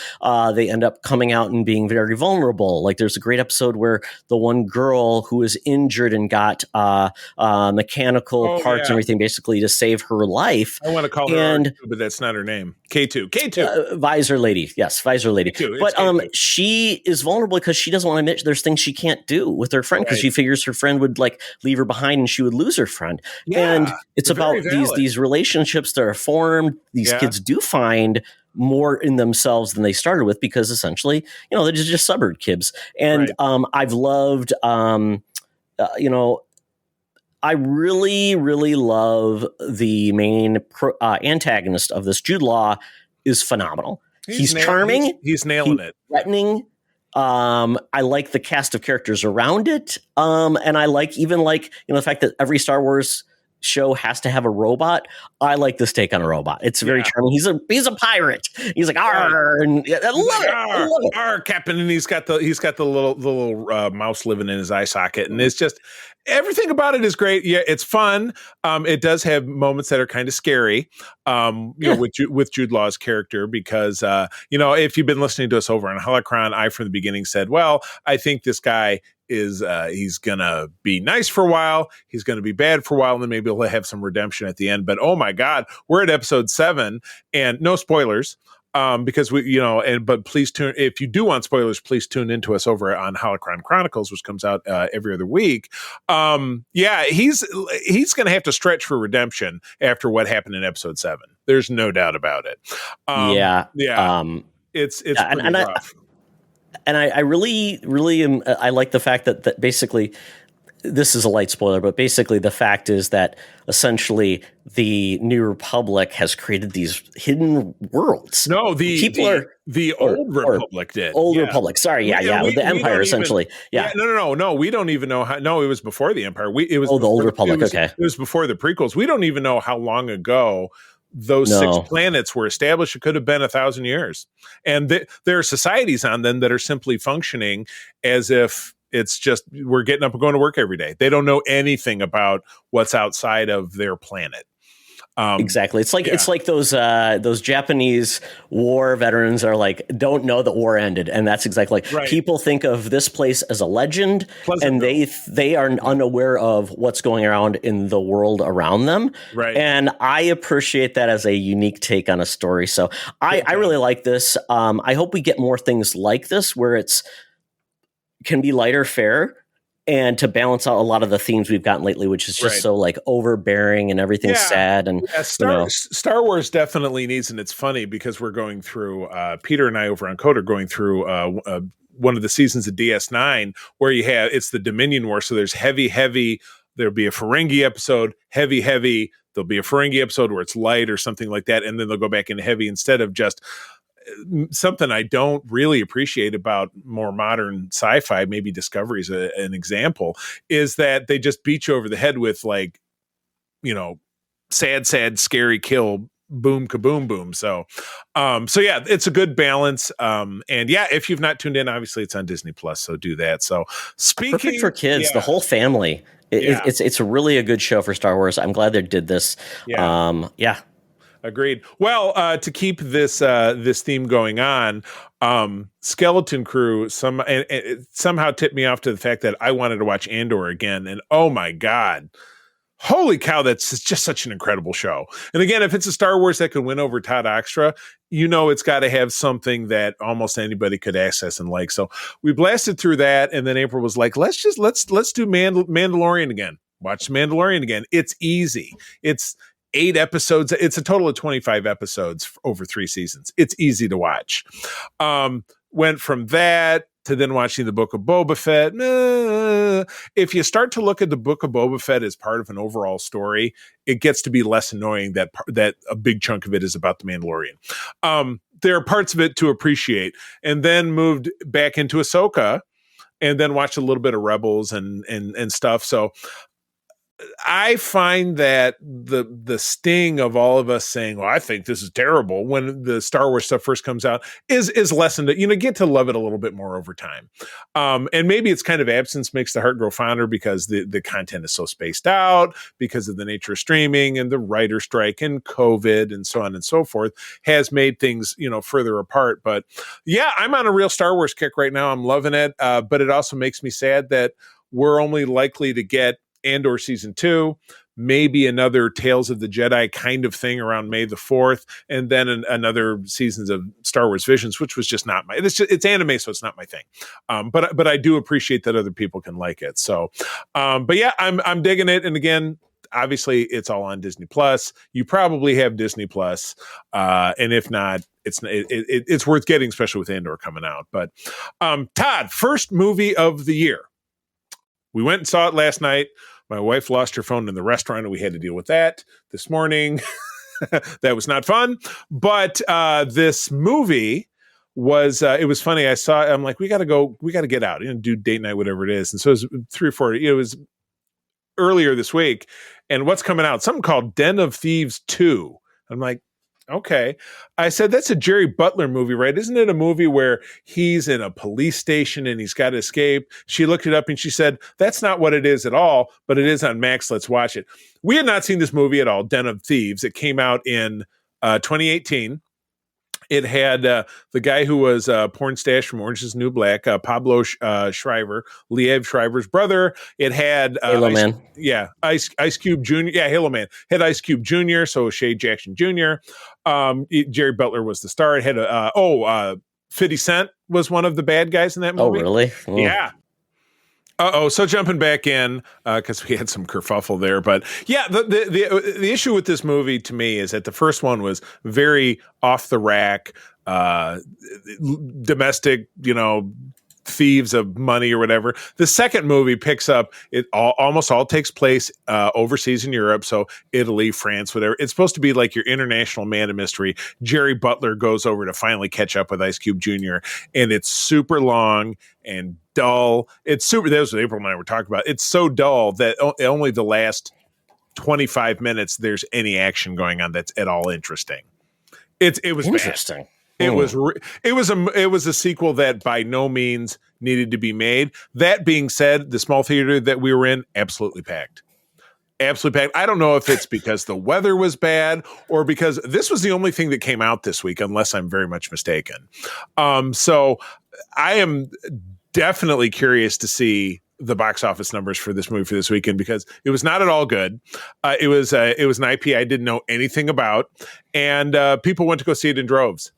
They end up coming out and being very vulnerable. Like there's a great episode where the one girl who was injured and got mechanical parts and everything basically to save her life. I want to call her R2, but that's not her name. K2. Visor Lady. Yes, Visor Lady. K2, but K2. she is vulnerable because she doesn't want to admit there's things she can't do with her friend because she figures her friend would like leave her behind and she would lose her friend. And it's about these relationships that are formed. These kids do find more in themselves than they started with because essentially, they're just suburb kids. And I've loved, I really, really love the main antagonist of this. Jude Law is phenomenal. He's charming. He's nailing it. Threatening. I like the cast of characters around it. And I like the fact that every Star Wars show has to have a robot. I like this take on a robot. It's very charming. He's a pirate. He's like, "Arr!" and I love it. I love it. "Arr, Captain!" And he's got the little mouse living in his eye socket, and it's just everything about it is great. Yeah, it's fun. It does have moments that are kind of scary. With Jude Law's character, because if you've been listening to us over on Holocron, I from the beginning said, well, I think this guy is he's gonna be nice for a while, he's gonna be bad for a while, and then maybe he'll have some redemption at the end. But oh my God, we're at episode 7, and no spoilers. Because but please tune. If you do want spoilers, please tune into us over on Holocron Chronicles, which comes out every other week. He's going to have to stretch for redemption after what happened in episode 7. There's no doubt about it. It's pretty rough. And I really, really am. I like the fact that basically. This is a light spoiler, but basically the fact is that essentially the New Republic has created these hidden worlds. No, the Old Republic did. Old Republic. Sorry. With the Empire, essentially. No. We don't even know how. No, it was before the Empire. It was the Old Republic. It was before the prequels. We don't even know how long ago those 6 planets were established. It could have been 1,000 years. And there are societies on them that are simply functioning as if it's just we're getting up and going to work every day. They don't know anything about what's outside of their planet. Exactly. It's like those Japanese war veterans are like, don't know the war ended. And that's exactly people think of this place as a legend and they are unaware of what's going around in the world around them. Right. And I appreciate that as a unique take on a story. So I really like this. I hope we get more things like this where can be lighter fare and to balance out a lot of the themes we've gotten lately, which is just so like overbearing and everything's sad. And Star Wars definitely needs, and it's funny because we're going through, Peter and I over on Code are going through one of the seasons of DS9 where it's the Dominion War. So there's heavy, there'll be a Ferengi episode, heavy, there'll be a Ferengi episode where it's light or something like that. And then they'll go back into heavy instead of just something I don't really appreciate about more modern sci-fi, maybe Discovery is an example, is that they just beat you over the head with sad, scary kill, boom, kaboom, boom. So it's a good balance. If you've not tuned in, obviously it's on Disney Plus, so do that. So perfect for kids, the whole family. It's really a good show for Star Wars. I'm glad they did this. Agreed. Well, to keep this theme going on, Skeleton Crew somehow tipped me off to the fact that I wanted to watch Andor again, and oh my God, holy cow, that's just such an incredible show. And again, if it's a Star Wars that could win over Todd Oxtra, it's got to have something that almost anybody could access and like. So we blasted through that, and then April was like, let's do Mandalorian again. Watch Mandalorian again. It's easy. It's 8 episodes. It's a total of 25 episodes over 3 seasons. It's easy to watch. Went from that to then watching the Book of Boba Fett. If you start to look at the Book of Boba Fett as part of an overall story, it gets to be less annoying that a big chunk of it is about the Mandalorian. There are parts of it to appreciate, and then moved back into Ahsoka, and then watched a little bit of Rebels and stuff. So I find that the sting of all of us saying, "Well, I think this is terrible," when the Star Wars stuff first comes out, is lessened. Get to love it a little bit more over time, and maybe it's kind of absence makes the heart grow fonder because the content is so spaced out because of the nature of streaming and the writer strike and COVID and so on and so forth has made things further apart. But yeah, I'm on a real Star Wars kick right now. I'm loving it, but it also makes me sad that we're only likely to get Andor season 2, maybe another Tales of the Jedi kind of thing around May the 4th, and then another seasons of Star Wars Visions, which was just not it's anime, so it's not my thing. But I do appreciate that other people can like it. So, but yeah, I'm digging it. And again, obviously it's all on Disney Plus. You probably have Disney Plus. And if not, it's worth getting, especially with Andor coming out. But Todd, first movie of the year. We went and saw it last night. My wife lost her phone in the restaurant, and we had to deal with that this morning. That was not fun. But this movie was, it was funny. I'm like, we got to get out, do date night, whatever it is. And so it was 3 or 4, it was earlier this week. And what's coming out? Something called Den of Thieves 2. I'm like, okay. I said, that's a Jerry Butler movie, right? Isn't it a movie where he's in a police station and he's got to escape? She looked it up and she said, that's not what it is at all, but it is on Max. Let's watch it. We had not seen this movie at all, Den of Thieves. It came out in 2018. It had the guy who was porn stash from Orange is the New Black, Pablo Schreiber, Liev Schreiber's brother. It had Halo Man. Yeah, Ice Cube Jr. Yeah, Halo Man. Had Ice Cube Jr., so Shay Jackson Jr. Jerry Butler was the star. It had 50 Cent was one of the bad guys in that movie. Oh, really? Oh. Yeah. So jumping back in, because we had some kerfuffle there, but yeah, the issue with this movie to me is that the first one was very off the rack, domestic, thieves of money or whatever. The second movie picks up, almost all takes place overseas in Europe, so Italy, France, whatever. It's supposed to be like your international man of mystery. Jerry Butler goes over to finally catch up with Ice Cube Jr., and it's super long and dull. It's super. That was what April and I were talking about. It's so dull that only the last 25 minutes there's any action going on that's at all interesting. It was interesting. Bad. It was a sequel that by no means needed to be made. That being said, the small theater that we were in, absolutely packed. Absolutely packed. I don't know if it's because the weather was bad or because this was the only thing that came out this week, unless I'm very much mistaken. So I am definitely curious to see the box office numbers for this movie for this weekend, because it was not at all good. It was an IP I didn't know anything about, and people went to go see it in droves.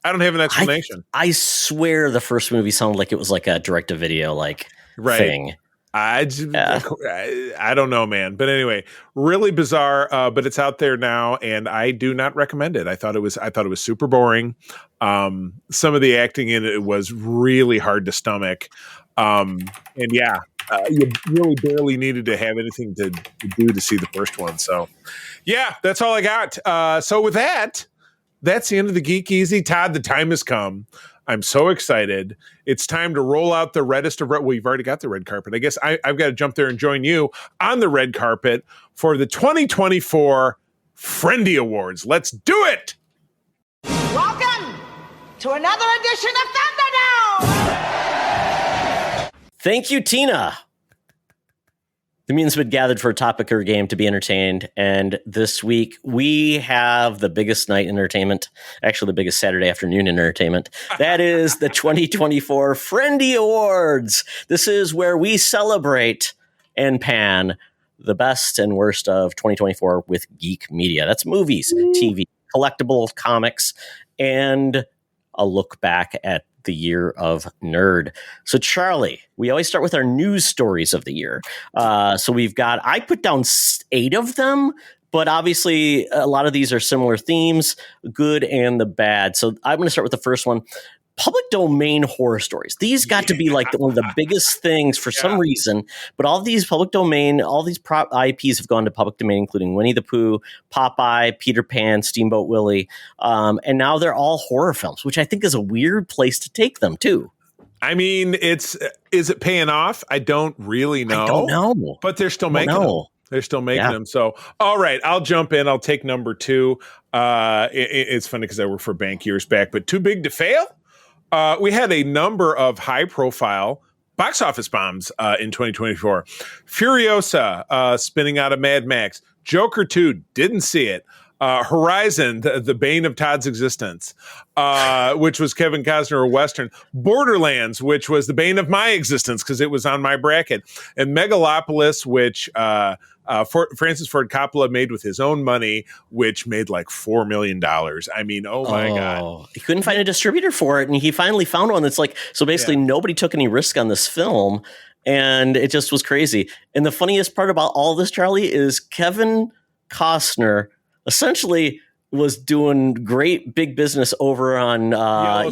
I don't have an explanation. I swear the first movie sounded like it was like a direct-to-video thing. I don't know, man. But anyway, really bizarre. But it's out there now, and I do not recommend it. I thought it was super boring. Some of the acting in it was really hard to stomach. And yeah, you really barely needed to have anything to do to see the first one. So yeah, that's all I got. So with that, that's the end of the Geek Easy. Todd, the time has come. I'm so excited. It's time to roll out the reddest of red. Well, you've already got the red carpet. I guess I've got to jump there and join you on the red carpet for the 2024 Friendy Awards. Let's do it. Welcome to another edition of Thunderdome. Thank you, Tina. The mutants have been gathered for a topic or game to be entertained, and this week we have the biggest night entertainment, actually the biggest Saturday afternoon entertainment. That is the 2024 Friendy Awards. This is where we celebrate and pan the best and worst of 2024 with geek media. That's movies, TV, collectible comics, and a look back at the year of nerd. So Charlie, we always start with our news stories of the year. So we've got, I put down 8 of them, but obviously a lot of these are similar themes, good and the bad. So I'm going to start with the first one. Public domain horror stories. These got to be like one of the biggest things for some reason, but all these public domain, all these prop IPs have gone to public domain, including Winnie the Pooh, Popeye, Peter Pan, Steamboat Willie. And now they're all horror films, which I think is a weird place to take them too. I mean, is it paying off? I don't really know. I don't know. But they're still making them. They're still making them. So, all right, I'll jump in. I'll take number 2. It's funny because I worked for a bank years back, but too big to fail. We had a number of high-profile box office bombs in 2024. Furiosa, spinning out of Mad Max. Joker 2, didn't see it. Horizon, the bane of Todd's existence, which was Kevin Costner, a Western. Borderlands, which was the bane of my existence because it was on my bracket. And Megalopolis, which Francis Ford Coppola made with his own money, which made like $4 million. I mean, oh my God. He couldn't find a distributor for it, and he finally found one that's like, so basically nobody took any risk on this film, and it just was crazy. And the funniest part about all this, Charlie, is Kevin Costner essentially was doing great big business over on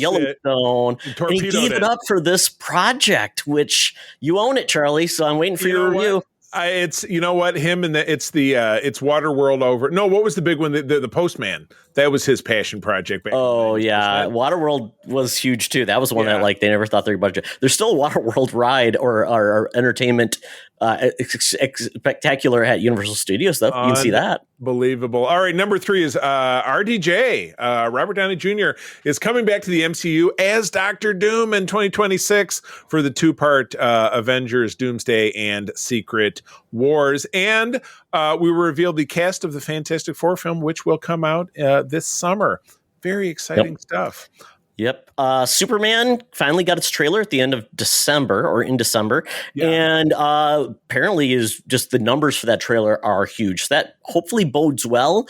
Yellowstone, and he gave it up for this project, which you own it, Charlie. So I'm waiting for your review. It's him and it's Waterworld over. No, what was the big one? The Postman. That was his passion project. Oh yeah, Waterworld was huge too. That was one that like they never thought they would budget. There's still a Waterworld ride or entertainment spectacular at Universal Studios though. You can see that. Unbelievable. All right, number 3 is RDJ. Robert Downey Jr. is coming back to the MCU as Doctor Doom in 2026 for the 2-part Avengers Doomsday and Secret Wars. And we will reveal the cast of the Fantastic Four film, which will come out this summer. Very exciting stuff. Yep. Superman finally got its trailer at the end of December or in December. Yeah. And apparently is just the numbers for that trailer are huge. So that hopefully bodes well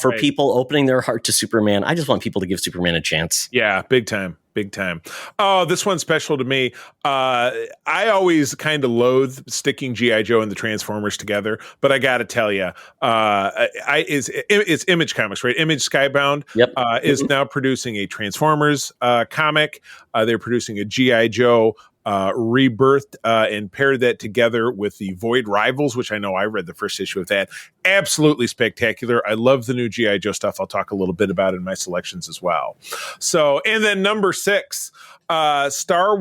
for people opening their heart to Superman. I just want people to give Superman a chance. Yeah, big time. Big time. Oh, this one's special to me. I always kind of loathe sticking G.I. Joe and the Transformers together, but I got to tell you, it's Image Comics, right? Image Skybound is now producing a Transformers comic. They're producing a G.I. Joe rebirthed and paired that together with the Void Rivals, which I know I read the first issue of that. Absolutely spectacular. I love the new G.I. Joe stuff. I'll talk a little bit about it in my selections as well. So, and then number 6, Star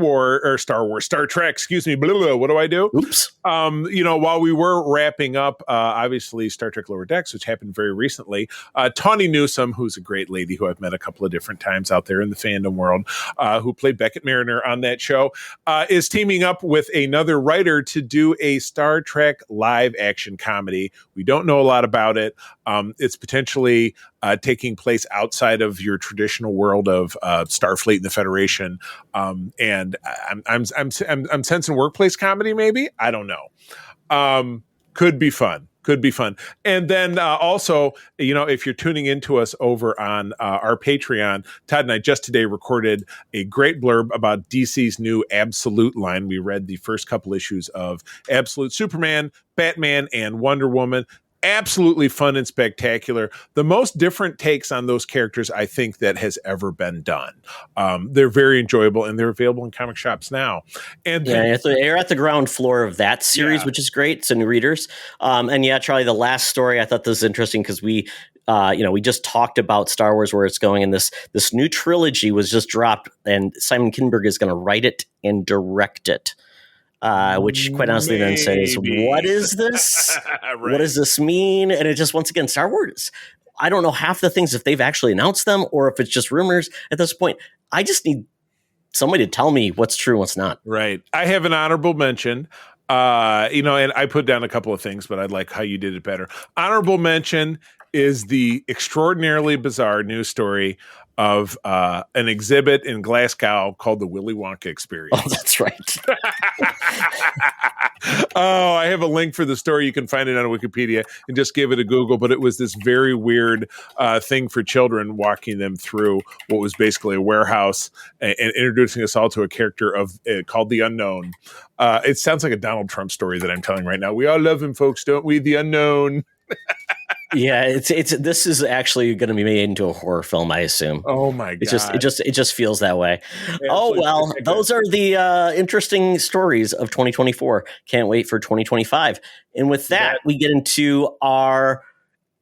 Trek, excuse me. Blah, blah, blah. What do I do? Oops. While we were wrapping up, obviously Star Trek Lower Decks, which happened very recently, Tawny Newsome, who's a great lady who I've met a couple of different times out there in the fandom world, who played Beckett Mariner on that show, is teaming up with another writer to do a Star Trek live action comedy. We don't know a lot about it. It's potentially taking place outside of your traditional world of Starfleet and the Federation. And I'm sensing workplace comedy, maybe. I don't know. Could be fun. And then also, if you're tuning into us over on our Patreon, Todd and I just today recorded a great blurb about DC's new Absolute line. We read the first couple issues of Absolute Superman, Batman, and Wonder Woman. Absolutely fun and spectacular. The most different takes on those characters I think that has ever been done. They're very enjoyable and they're available in comic shops now. And you're at the ground floor of that series, which is great. So new readers. And Charlie, the last story I thought this was interesting because we just talked about Star Wars, where it's going, and this new trilogy was just dropped, and Simon Kinberg is going to write it and direct it. Which quite honestly then says, what is this? Right. What does this mean? And it just, once again, Star Wars, I don't know half the things if they've actually announced them or if it's just rumors at this point. I just need somebody to tell me what's true and what's not. Right. I have an honorable mention, and I put down a couple of things, but I'd like how you did it better. Honorable mention is the extraordinarily bizarre news story of an exhibit in Glasgow called the Willy Wonka Experience. Oh, that's right. Oh, I have a link for the story. You can find it on Wikipedia and just give it a Google. But it was this very weird thing for children, walking them through what was basically a warehouse and introducing us all to a character called the Unknown. It sounds like a Donald Trump story that I'm telling right now. We all love him, folks, don't we? The Unknown. Yeah, this is actually going to be made into a horror film, I assume. Oh my god! It just feels that way. Those are the interesting stories of 2024. Can't wait for 2025. And with that, we get into our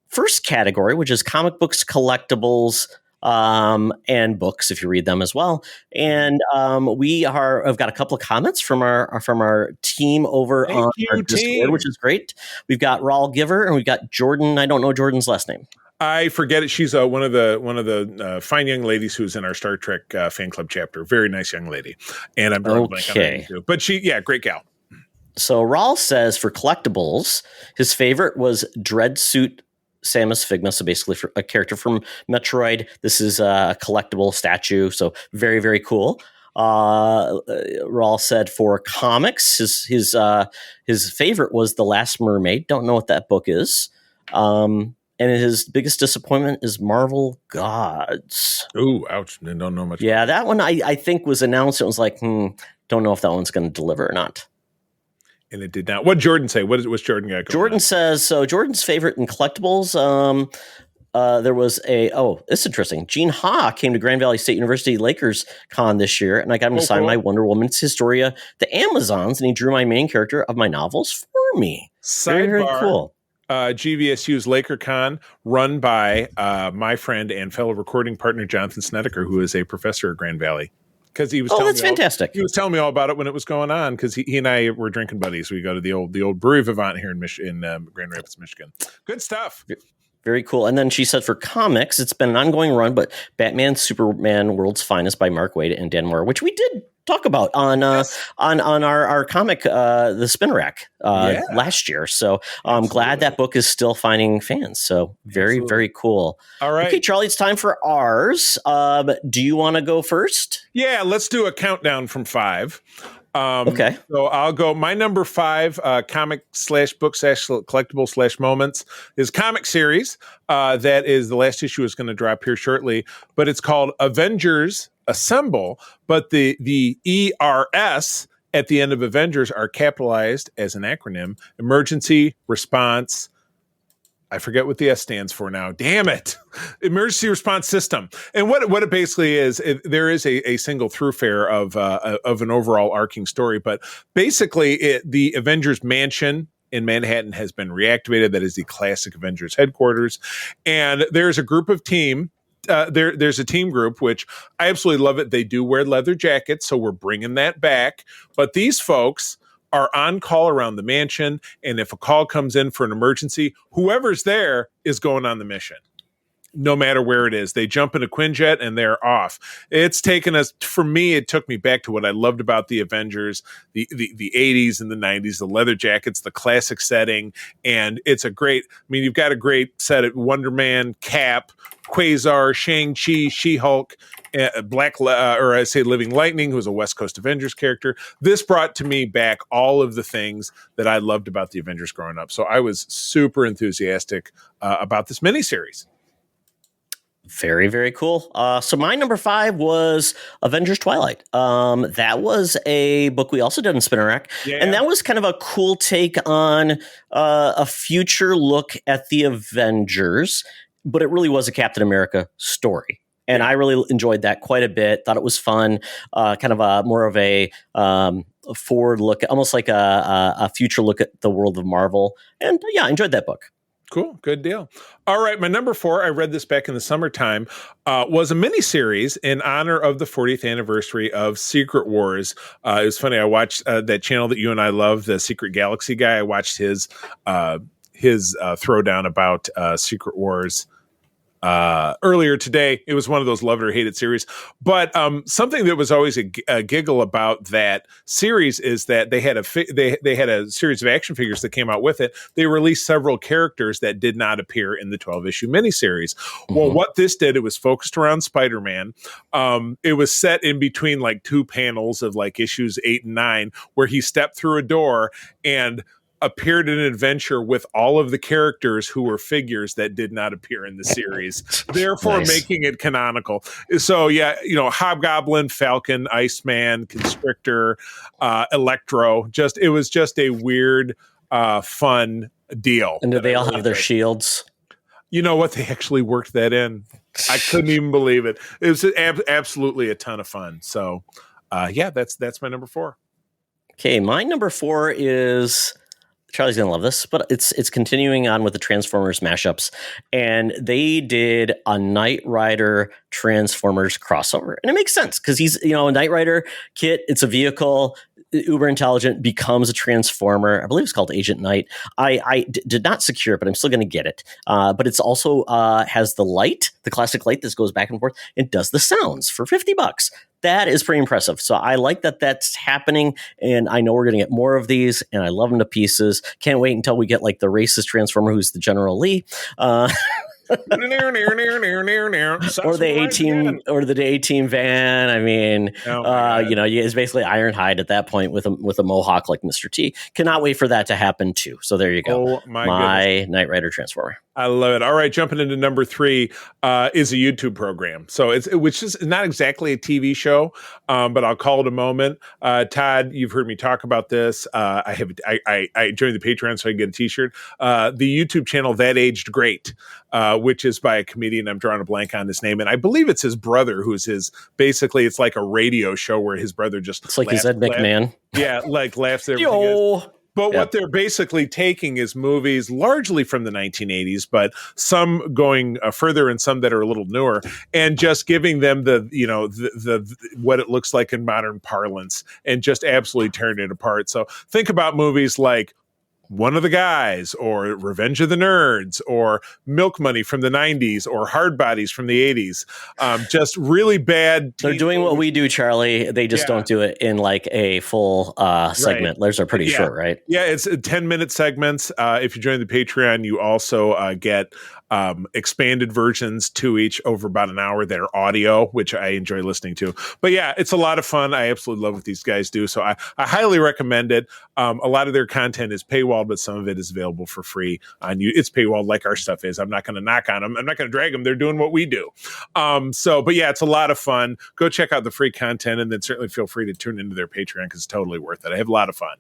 first category, which is comic books, collectibles, and books if you read them as well. And I've got a couple of comments from our team over on our Discord, which is great. We've got Raul Giver and we've got Jordan. I don't know Jordan's last name. I forget it. She's one of the fine young ladies who's in our Star Trek fan club chapter. Very nice young lady, and I'm drawing blank on her name too. But great gal. So Raul says for collectibles, his favorite was Dread Suit Samus Figma, so basically for a character from Metroid. This is a collectible statue, so very, very cool. Raul said for comics, his favorite was The Last Mermaid. Don't know what that book is. And his biggest disappointment is Marvel Gods. Ooh, ouch. I don't know much. Yeah, that one I think was announced. It was like, don't know if that one's going to deliver or not. And it did not. What did Jordan say? What's Jordan got going Jordan on? says, so Jordan's favorite in collectibles, there was it's interesting. Gene Ha came to Grand Valley State University Lakers Con this year, and I got him to sign my Wonder Woman's Historia, The Amazons, and he drew my main character of my novels for me. Very, very cool. GVSU's LakerCon, run by my friend and fellow recording partner Jonathan Snedeker, who is a professor at Grand Valley. Because he was fantastic. He was telling me all about it when it was going on, because he and I were drinking buddies. We go to the old Brewery Vivant here in Grand Rapids, Michigan. Good stuff. Very cool. And then she said for comics, it's been an ongoing run, but Batman, Superman, World's Finest by Mark Waid and Dan Moore, which we did talk about on our comic, The Spin Rack, last year. So I'm glad that book is still finding fans. So very, very cool. All right. Okay, Charlie, it's time for ours. Do you want to go first? Yeah, let's do a countdown from 5. Okay. So I'll go. My number 5 comic / book / collectible / moments is comic series. That is the last issue is going to drop here shortly, but it's called Avengers Assemble. But the ERS at the end of Avengers are capitalized as an acronym: Emergency Response. I forget what the S stands for now. Damn it. Emergency Response System. And what it basically is, there is a single thoroughfare of an overall arcing story, but basically the Avengers Mansion in Manhattan has been reactivated. That is the classic Avengers headquarters. And there's a group of there's a team group, which I absolutely love it. They do wear leather jackets, so we're bringing that back. But these folks are on call around the mansion, and if a call comes in for an emergency, whoever's there is going on the mission, no matter where it is. They jump in a Quinjet and they're off. It's taken us, for me, it took me back to what I loved about the Avengers, the 80s and the 90s, the leather jackets, the classic setting, and it's you've got a great set of Wonder Man, Cap, Quasar, Shang-Chi, She-Hulk, Living Lightning, who was a West Coast Avengers character. This brought to me back all of the things that I loved about the Avengers growing up. So I was super enthusiastic about this miniseries. Very, very cool. So my number 5 was Avengers Twilight. That was a book we also did in Spinner Rack. Yeah. And that was kind of a cool take on a future look at the Avengers, but it really was a Captain America story. And I really enjoyed that quite a bit. Thought it was fun, kind of more of a forward look, almost like a future look at the world of Marvel. And I enjoyed that book. Cool. Good deal. All right. My number 4, I read this back in the summertime, was a miniseries in honor of the 40th anniversary of Secret Wars. It was funny. I watched that channel that you and I love, the Secret Galaxy guy. I watched his throwdown about Secret Wars earlier today. It was one of those love it or hate it series. But something that was always a giggle about that series is that they had they had a series of action figures that came out with it. They released several characters that did not appear in the 12-issue miniseries. Mm-hmm. Well, what this did, it was focused around Spider-Man. It was set in between like 2 panels of like issues 8 and 9, where he stepped through a door and appeared in an adventure with all of the characters who were figures that did not appear in the series, therefore making it canonical. So Hobgoblin, Falcon, Iceman, Constrictor, Electro, it was just a weird, fun deal. And did they all have their shields? You know what? They actually worked that in. I couldn't even believe it. It was absolutely a ton of fun. So that's my number 4. Okay. My number 4 is Charlie's gonna love this, but it's continuing on with the Transformers mashups, and they did a Knight Rider Transformers crossover, and it makes sense because he's a Knight Rider kit. It's a vehicle, uber intelligent, becomes a Transformer. I believe it's called Agent Knight. I did not secure it, but I'm still going to get it. But it's also has the light, the classic light that goes back and forth, and does the sounds for $50. That is pretty impressive. So I like that that's happening, and I know we're going to get more of these, and I love them to pieces. Can't wait until we get like the racist Transformer who's the General Lee. Or the A-Team van. I mean, it's basically Ironhide at that point with a mohawk like Mr. T. Cannot wait for that to happen too. So there you go. Oh my Knight Rider Transformer. I love it. All right, jumping into number 3 is a YouTube program. So which is not exactly a TV show, but I'll call it a moment. Todd, you've heard me talk about this. I joined the Patreon so I can get a T-shirt. The YouTube channel That Aged Great, which is by a comedian. I'm drawing a blank on his name, and I believe it's his brother who's basically it's like a radio show where his brother just it's like his Ed McMahon. Yeah, like laughs at everything. But what they're basically taking is movies largely from the 1980s, but some going further and some that are a little newer, and just giving them the what it looks like in modern parlance, and just absolutely tearing it apart. So think about movies like One of the Guys, or Revenge of the Nerds, or Milk Money from the 90s, or Hard Bodies from the 80s. Just really bad. They're doing what we do, Charlie. They just don't do it in like a full segment. Theirs are pretty short, right? Yeah, it's 10-minute segments. If you join the Patreon, you also get expanded versions, 2 each, over about an hour that are audio, which I enjoy listening to. But yeah, it's a lot of fun. I absolutely love what these guys do. So I highly recommend it. A lot of their content is paywalled, but some of it is available for free on you. It's paywalled like our stuff is. I'm not going to knock on them. I'm not going to drag them. They're doing what we do. But yeah, it's a lot of fun. Go check out the free content, and then certainly feel free to tune into their Patreon because it's totally worth it. I have a lot of fun.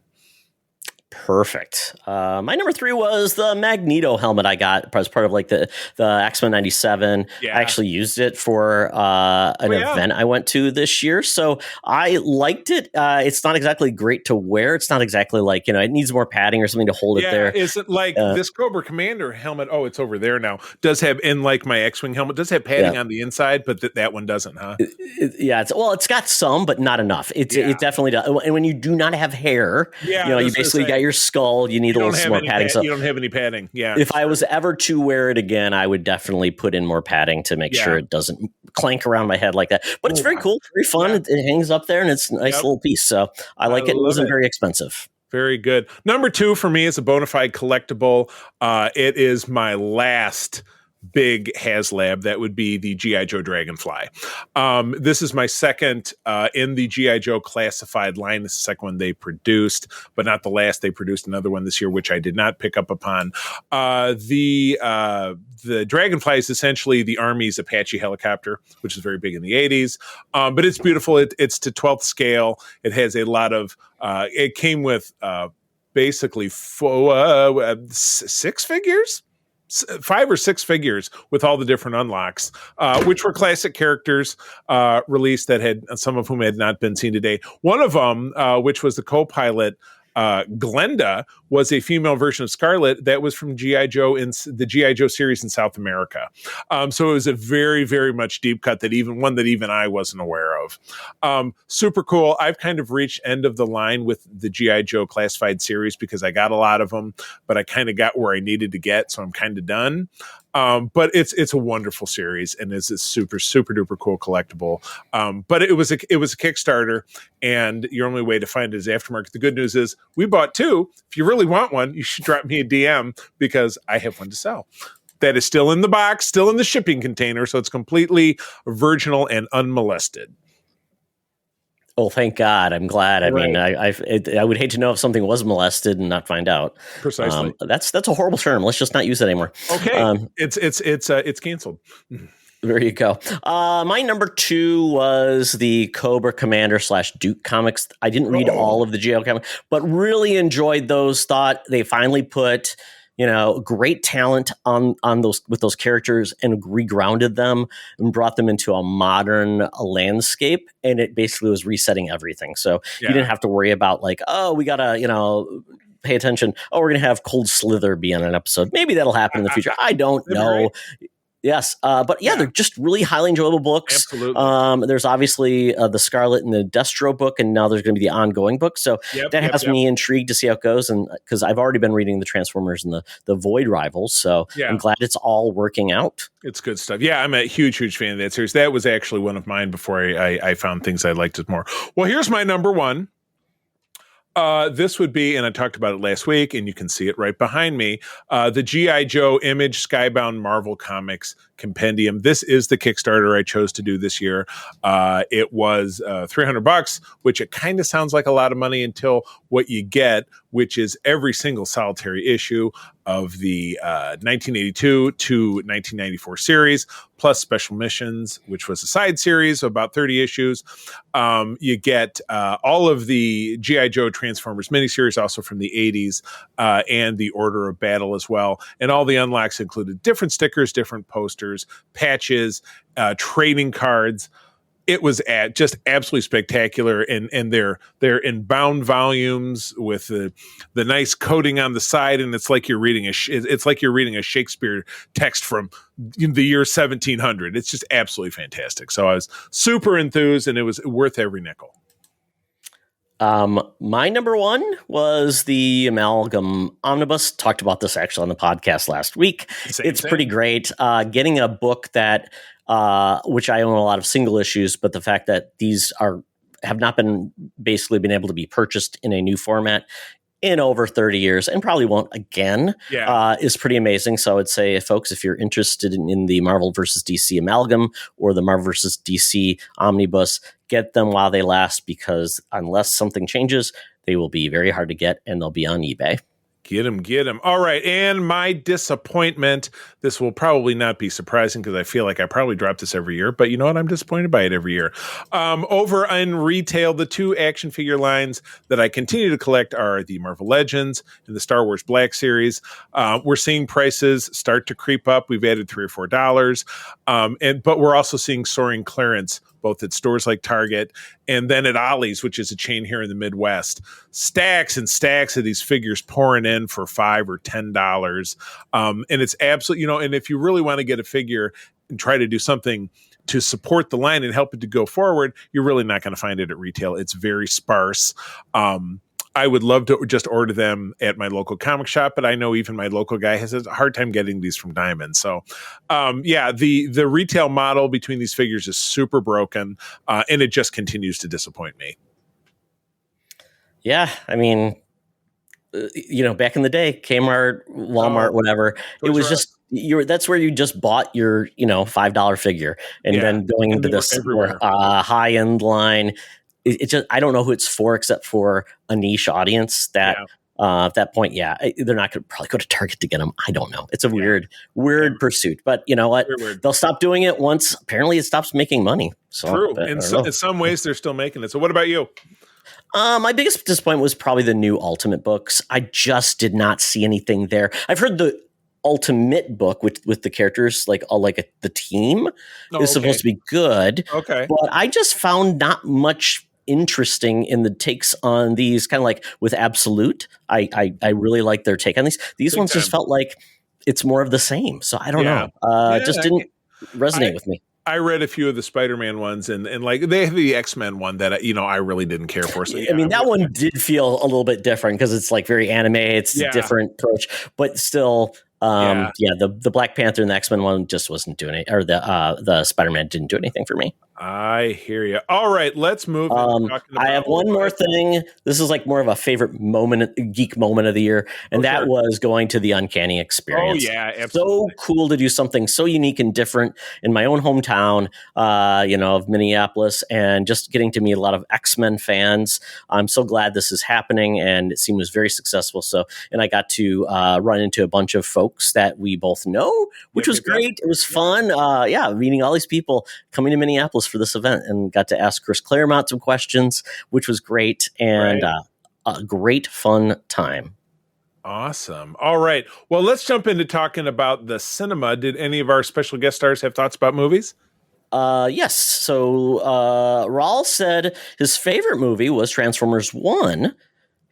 Perfect. My number 3 was the Magneto helmet I got as part of like the X-Men 97. Yeah. I actually used it for an event I went to this year. So I liked it. It's not exactly great to wear. It's not exactly like, it needs more padding or something to hold it there. Is it like this Cobra Commander helmet? Oh, it's over there now. Does have, in like my X-Wing helmet, does have padding on the inside, but that one doesn't, huh? It's got some, but not enough. It definitely does. And when you do not have hair, you basically got your skull. You need a little more padding. So you don't have any padding. Yeah. If I was ever to wear it again, I would definitely put in more padding to make sure it doesn't clank around my head like that. But it's very cool, very fun. Yeah. It hangs up there, and it's a nice little piece. So I like it. It wasn't very expensive. Very good. Number 2 for me is a bona fide collectible. It is my last big HasLab. That would be the G.I. Joe Dragonfly. This is my second in the G.I. Joe classified line. This is the second one they produced, but not the last. They produced another one this year, which I did not pick up upon. The Dragonfly is essentially the Army's Apache helicopter, which is very big in the 80s. But it's beautiful. It's to 12th scale. It has a lot of, it came with basically 6 figures? 5 or 6 figures with all the different unlocks, which were classic characters released that had, some of whom had not been seen today. One of them, which was the co-pilot, Glenda, was a female version of Scarlet that was from G.I. Joe in the G.I. Joe series in South America. So it was a very, very much deep cut that even I wasn't aware of. Super cool. I've kind of reached end of the line with the G.I. Joe classified series because I got a lot of them, but I kind of got where I needed to get, so I'm kind of done. But it's a wonderful series, and it's a super, super duper cool collectible. But it was a Kickstarter, and your only way to find it is aftermarket. The good news is we bought 2. If you really want one, you should drop me a DM because I have one to sell. That is still in the box, still in the shipping container, so it's completely virginal and unmolested. Oh, thank God. I'm glad. I mean, I would hate to know if something was molested and not find out. Precisely. That's a horrible term. Let's just not use it anymore. Okay. It's canceled. There you go. My number 2 was the Cobra Commander / Duke comics. I didn't read all of the GL comics, but really enjoyed those. Thought they finally put great talent on those with those characters and regrounded them and brought them into a modern landscape. And it basically was resetting everything. So you didn't have to worry about like, oh, we gotta pay attention. Oh, we're going to have Cold Slither be on an episode. Maybe that'll happen in the future. I don't know. Yes, but they're just really highly enjoyable books. Absolutely. There's obviously the Scarlet and the Destro book, and now there's going to be the ongoing book. So that has me intrigued to see how it goes, and because I've already been reading the Transformers and the Void Rivals, so I'm glad it's all working out. It's good stuff. Yeah, I'm a huge fan of that series. That was actually one of mine before I found things I liked it more. Well, here's my number one. This would be, and I talked about it last week, and you can see it right behind me, the G.I. Joe Image Skybound Marvel Comics Compendium. This is the Kickstarter I chose to do this year. It was $300, which it kind of sounds like a lot of money until what you get, which is every single solitary issue of the 1982 to 1994 series, plus Special Missions, which was a side series of about 30 issues. You get all of the G.I. Joe Transformers miniseries, also from the 80s, and the Order of Battle as well. And all the unlocks included different stickers, different posters, patches, trading cards. It was just absolutely spectacular, and they're in bound volumes with the nice coating on the side, and it's like you're reading a Shakespeare text from the year 1700. It's just absolutely fantastic. So I was super enthused, and it was worth every nickel. My number one was the Amalgam Omnibus. Talked about this actually on the podcast last week. It's pretty great. Getting a book that, which I own a lot of single issues, but the fact that these have not been able to be purchased in a new format in over 30 years and probably won't again, is pretty amazing. So I would say, folks, if you're interested in the Marvel versus DC Amalgam or the Marvel versus DC Omnibus, get them while they last, because unless something changes, they will be very hard to get, and they'll be on eBay. Get him. All right. And my disappointment, this will probably not be surprising because I feel like I probably drop this every year, but you know what? I'm disappointed by it every year. Over in retail, the two action figure lines that I continue to collect are the Marvel Legends and the Star Wars Black Series. We're seeing prices start to creep up. We've added $3 or $4. But we're also seeing soaring clearance, both at stores like Target and then at Ollie's, which is a chain here in the Midwest. Stacks and stacks of these figures pouring in for $5 or $10. And it's absolutely, and if you really want to get a figure and try to do something to support the line and help it to go forward, you're really not going to find it at retail. It's very sparse. I would love to just order them at my local comic shop, but I know even my local guy has a hard time getting these from Diamond. So, the retail model between these figures is super broken, and it just continues to disappoint me. Yeah, I mean, back in the day, Kmart, Walmart, whatever, it was just that's where you just bought your $5 figure, and then going into this more high end line. It just, I don't know who it's for except for a niche audience that at that point, they're not going to probably go to Target to get them. I don't know. It's a weird pursuit, but you know what? They'll stop doing it once apparently it stops making money. So, true. In some ways they're still making it. So what about you? My biggest disappointment was probably the new Ultimate books. I just did not see anything there. I've heard the Ultimate book with the characters, the team is supposed to be good. Okay. But I just found not much interesting in the takes on these, kind of like with Absolute. I really like their take on these. These ones just felt like it's more of the same. So I don't know. Just didn't resonate with me. I read a few of the Spider-Man ones, and like they have the X-Men one that I really didn't care for. So I mean, that one did feel a little bit different because it's like very anime. It's a different approach, but still. The Black Panther and the X-Men one just wasn't doing it, or the Spider-Man didn't do anything for me. I hear you. All right, let's move. I have one more thing. This is like more of a favorite geek moment of the year, and that was going to the Uncanny Experience. Oh yeah, absolutely. So cool to do something so unique and different in my own hometown, of Minneapolis, and just getting to meet a lot of X-Men fans. I'm so glad this is happening, and it seemed was very successful. So, and I got to run into a bunch of folks that we both know, which was great. It was fun. Meeting all these people coming to Minneapolis for this event, and got to ask Chris Claremont some questions, which was great, and a great fun time. Awesome. All right. Well, let's jump into talking about the cinema. Did any of our special guest stars have thoughts about movies? Yes. So Raul said his favorite movie was Transformers 1.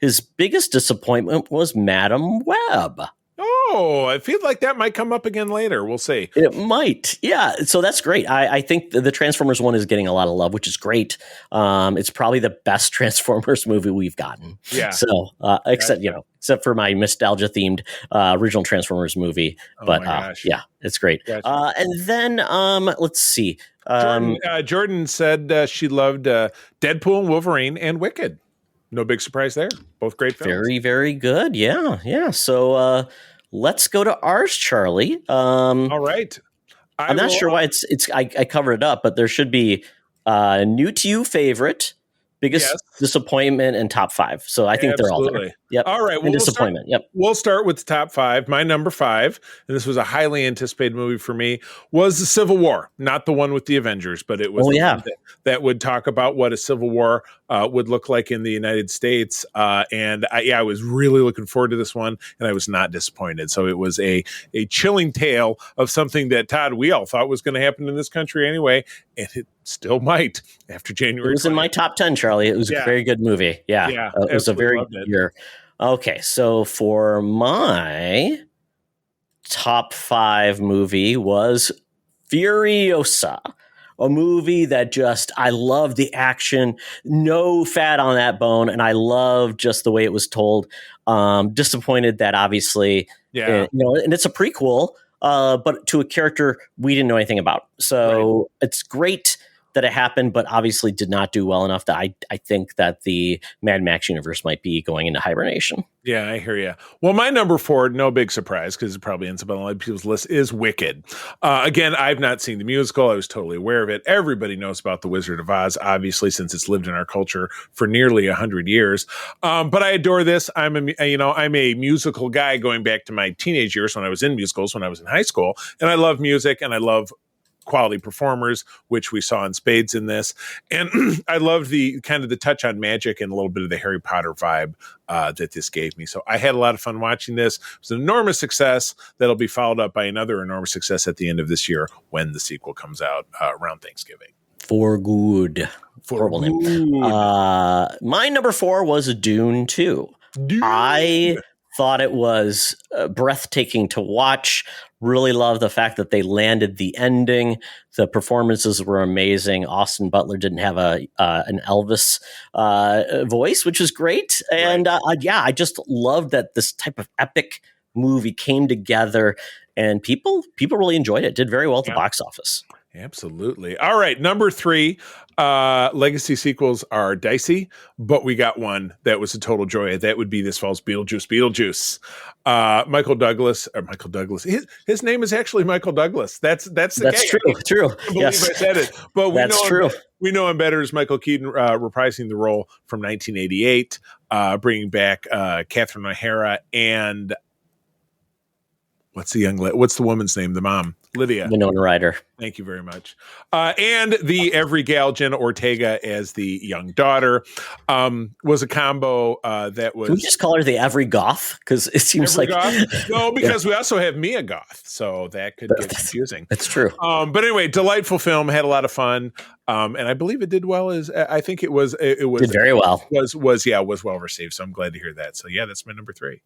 his biggest disappointment was Madam Web. Oh, I feel like that might come up again later. We'll see. It might. Yeah. So that's great. I think the Transformers one is getting a lot of love, which is great. It's probably the best Transformers movie we've gotten. Yeah. So, except for my nostalgia themed original Transformers movie. Oh but my gosh. yeah, it's great. Gotcha. And then let's see. Jordan said she loved Deadpool and Wolverine and Wicked. No big surprise there. Both great films. Very, very good. Yeah. Yeah. So let's go to ours, Charlie. All right. I'm not sure why I covered it up, but there should be new to you favorite, biggest disappointment, and top 5. So I think they're all there. Yep. All right. Well, disappointment. We'll start with the top 5. My number 5, and this was a highly anticipated movie for me, was the Civil War. Not the one with the Avengers, but it was one that would talk about what a Civil War would look like in the United States. And I was really looking forward to this one, and I was not disappointed. So it was a chilling tale of something that, Todd, we all thought was going to happen in this country anyway, and it still might after January. It was 20th. in my top 10, Charlie. It was a very good movie. Yeah. It was a very good year. Okay, so for my top 5 movie was Furiosa, a movie that I love the action, no fat on that bone, and I love just the way it was told. Disappointed that obviously, and it's a prequel, but to a character we didn't know anything about. So it's great that it happened, but obviously did not do well enough that I think that the Mad Max universe might be going into hibernation. Yeah, I hear you. Well, my number 4, no big surprise, because it probably ends up on a lot of people's list, is Wicked. Again, I've not seen the musical. I was totally aware of it. Everybody knows about The Wizard of Oz, obviously, since it's lived in our culture for nearly 100 years. But I adore this. I'm a musical guy going back to my teenage years when I was in musicals, when I was in high school, and I love music and I love quality performers, which we saw in spades in this. And I loved the kind of the touch on magic and a little bit of the Harry Potter vibe that this gave me. So I had a lot of fun watching this. It was an enormous success that'll be followed up by another enormous success at the end of this year when the sequel comes out around Thanksgiving. For good. Horrible name. My number 4 was Dune 2. I thought it was breathtaking to watch. Really love the fact that they landed the ending. The performances were amazing. Austin Butler didn't have an Elvis voice, which is great. And I just love that this type of epic movie came together, and people really enjoyed it. Did very well at the box office. Absolutely. All right. Number 3, legacy sequels are dicey, but we got one that was a total joy. That would be this fall's Beetlejuice. Michael Douglas. His name is actually Michael Douglas. That's true. I can't believe I said it. But we know him better as Michael Keaton reprising the role from 1988, bringing back Catherine O'Hara and what's the woman's name? The mom, Lydia. Winona Ryder. Thank you very much. And the every gal Jenna Ortega as the young daughter was a combo that was. Can we just call her the every goth? Because it seems every like goth? No, because we also have Mia Goth, so that could get confusing. That's true. But anyway, delightful film. Had a lot of fun, and I believe it did well. I think it was did very well. Was well received. So I'm glad to hear that. So yeah, that's my number 3.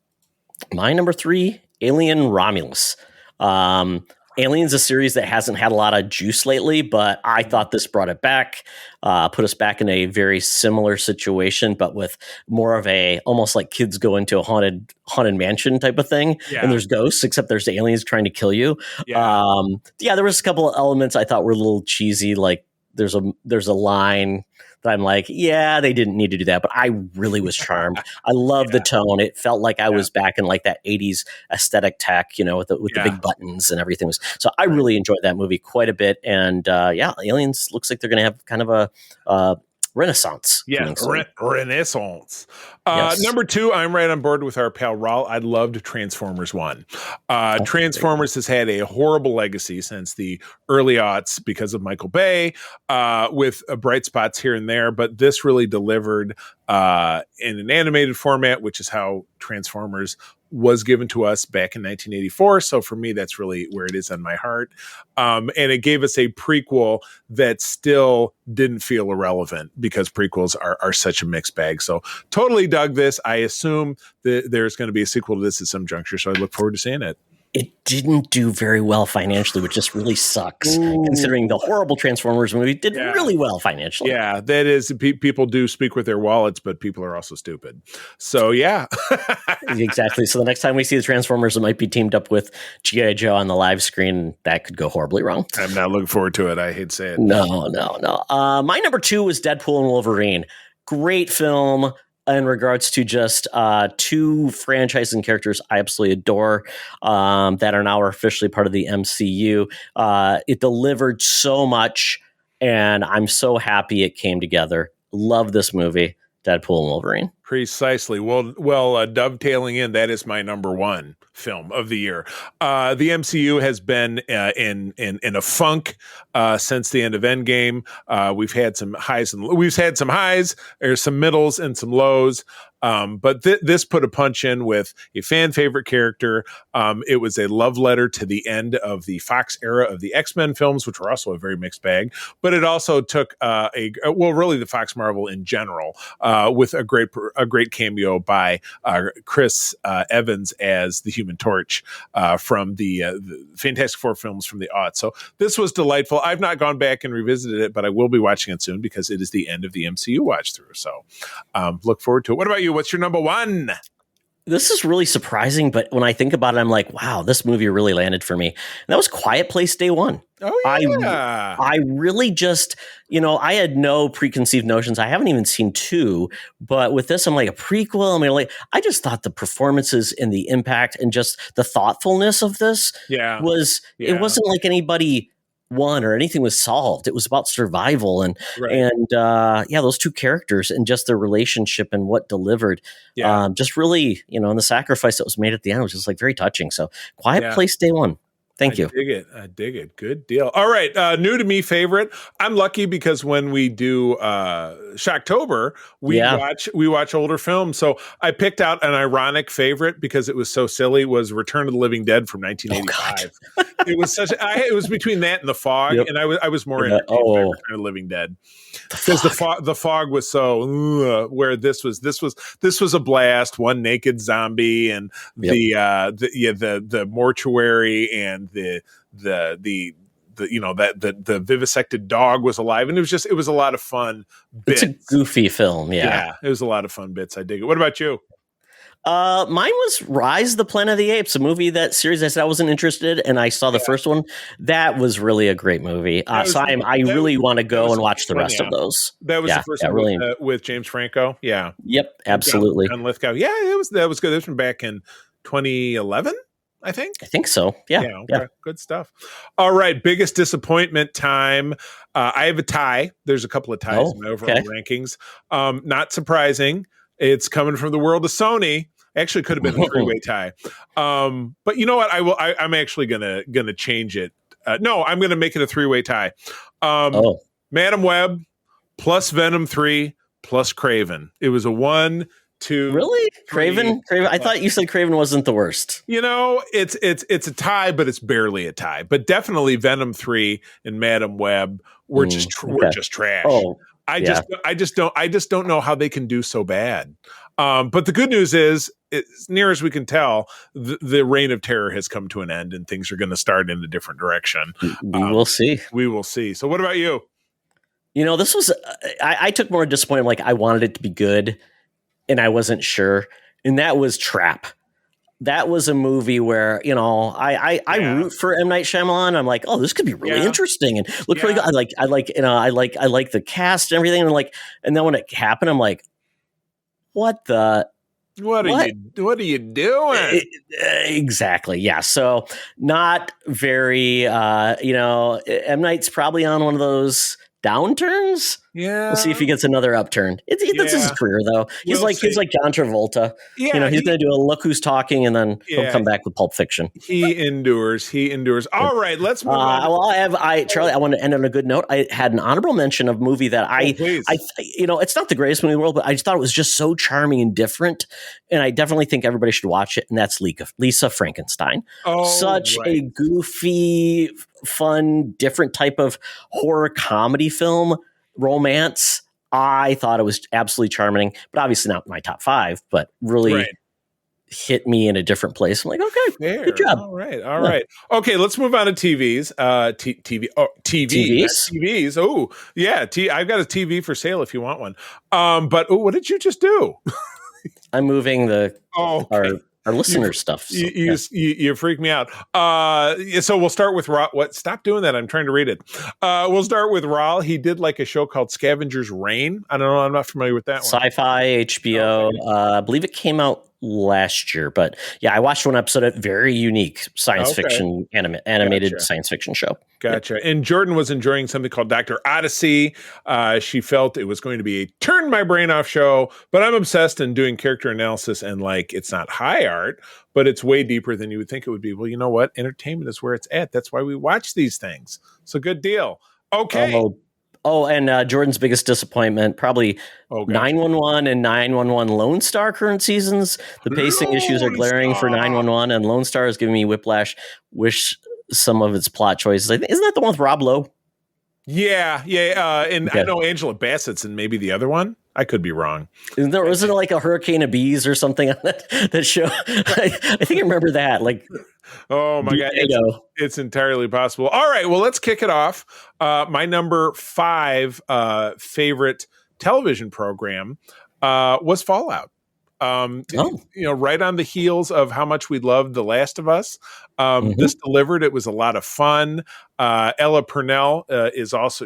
My number 3, Alien Romulus. Alien's a series that hasn't had a lot of juice lately, but I thought this brought it back, put us back in a very similar situation, but with more of a almost like kids go into a haunted mansion type of thing. Yeah. And there's ghosts, except there's aliens trying to kill you. Yeah. There was a couple of elements I thought were a little cheesy. Like there's a line that I'm like, yeah, they didn't need to do that, but I really was charmed. I love the tone. It felt like I was back in like that 80s aesthetic tech, with the big buttons and everything. So I really enjoyed that movie quite a bit. And Aliens looks like they're going to have kind of a renaissance. Yeah, renaissance. Yes. Number 2, I'm right on board with our pal Raul. I loved Transformers 1. Transformers has had a horrible legacy since the early aughts because of Michael Bay, with bright spots here and there, but this really delivered in an animated format, which is how Transformers was given to us back in 1984. So for me, that's really where it is on my heart. And it gave us a prequel that still didn't feel irrelevant because prequels are such a mixed bag. So totally dug this. I assume that there's going to be a sequel to this at some juncture. So I look forward to seeing it. It didn't do very well financially, which just really sucks, considering the horrible Transformers movie did really well financially. Yeah, that is, people do speak with their wallets, but people are also stupid. So, yeah. Exactly. So the next time we see the Transformers, it might be teamed up with G.I. Joe on the live screen. That could go horribly wrong. I'm not looking forward to it. I hate to say it. No. My number 2 was Deadpool and Wolverine. Great film in regards to just two franchises and characters I absolutely adore that are now officially part of the MCU. It delivered so much, and I'm so happy it came together. Love this movie, Deadpool and Wolverine. Precisely. Well, dovetailing in, that is my number 1 film of the year. The MCU has been in a funk since the end of Endgame. We've had some highs, there's some middles and some lows. But this put a punch in with a fan favorite character. It was a love letter to the end of the Fox era of the X-Men films, which were also a very mixed bag. But it also took really the Fox Marvel in general, with a great cameo by Chris Evans as the Human Torch from the Fantastic Four films from the aughts. So this was delightful. I've not gone back and revisited it, but I will be watching it soon because it is the end of the MCU watch through. So look forward to it. What about you? What's your number 1? This is really surprising, but when I think about it, I'm like, wow, this movie really landed for me. And that was Quiet Place Day One. Oh, yeah. I really just, I had no preconceived notions. I haven't even seen 2, but with this, I'm like a prequel. I just thought the performances and the impact and just the thoughtfulness of this it wasn't like anybody won or anything was solved. It was about survival and those two characters and just their relationship and what delivered. Just really, and the sacrifice that was made at the end was just like very touching. So Quiet Place Day One. Thank you. I dig it. Good deal. All right. New to me favorite. I'm lucky because when we do Shocktober, we watch older films. So I picked out an ironic favorite because it was so silly, was Return of the Living Dead from 1985. It was it was between that and The Fog. And I was more entertained by Return of the Living Dead. Because the fog was so where this was a blast. One naked zombie and the mortuary and the vivisected dog was alive, and it was a lot of fun bits. It's a goofy film, yeah. It was a lot of fun bits. I dig it. What about you? Mine was Rise of the Planet of the Apes, a movie, that series I said I wasn't interested, and I saw the first one. That was really a great movie. I really want to go and watch the rest of those. That was the first one with James Franco. Yeah. Yep. Absolutely. John Lithgow. Yeah, that was good. This one back in 2011. I think so. Yeah. Okay. Good stuff. All right. Biggest disappointment time. I have a tie. There's a couple of ties in my overall rankings. Not surprising. It's coming from the world of Sony. Actually, could have been a 3-way tie. But you know what? I'm actually gonna change it. No, I'm gonna make it a 3-way tie. Madam Web plus Venom 3 plus Craven. It was a 1, 2. Really? Craven? I thought you said Craven wasn't the worst. It's a tie, but it's barely a tie. But definitely Venom 3 and Madam Web were just trash. I just don't know how they can do so bad. But the good news is, as near as we can tell, the reign of terror has come to an end, and things are going to start in a different direction. We will see. We will see. So, what about you? This was I took more disappointment. Like, I wanted it to be good, and I wasn't sure. And that was Trap. That was a movie where, I root for M. Night Shyamalan. I'm like, oh, this could be really interesting and look really good. I like the cast and everything. And then when it happened, I'm like, what are you doing? Exactly. Yeah. So not very, M. Night's probably on one of those downturns. Yeah. We'll see if he gets another upturn. That's his Yeah. career, though. He's We'll like see. John Travolta. Yeah, He's going to do a Look Who's Talking, and then he'll come back with Pulp Fiction. He endures. All right, let's move on. Well, Charlie, I want to end on a good note. I had an honorable mention of a movie that it's not the greatest movie in the world, but I just thought it was just so charming and different, and I definitely think everybody should watch it. And that's Lisa Frankenstein. Such a goofy, fun, different type of horror comedy film, romance. I thought it was absolutely charming, but obviously not my top 5, but really hit me in a different place. I'm like, okay, good job. All right. Okay, let's move on to TVs. TVs. Oh, yeah. I've got a TV for sale if you want one. But what did you just do? I'm moving our listener stuff. So, you freak me out. So we'll start with Raw. What? Stop doing that. I'm trying to read it. We'll start with Rawl. He did like a show called Scavenger's Reign. I don't know. I'm not familiar with that one. Sci-fi, HBO. I believe it came out last year, but yeah, I watched one episode of very unique science fiction animated science fiction show. Gotcha. Yep. And Jordan was enjoying something called Dr. Odyssey. She felt it was going to be a turn my brain off show, but I'm obsessed in doing character analysis, and like, it's not high art, but it's way deeper than you would think it would be. Well, you know what? Entertainment is where it's at. That's why we watch these things. So good deal. Okay. And Jordan's biggest disappointment, probably 911 and 911 Lone Star current seasons. The pacing issues are glaring for 911, and Lone Star is giving me whiplash. Wish some of its plot choices. Isn't that the one with Rob Lowe? Yeah. And I know Angela Bassett's in maybe the other one. I could be wrong. Wasn't it like a hurricane of bees or something on that show? I think I remember that. Like, oh my God, it's entirely possible. All right, well, let's kick it off. My number 5 favorite television program was Fallout. Right on the heels of how much we loved The Last of Us. This delivered. It was a lot of fun. Ella Purnell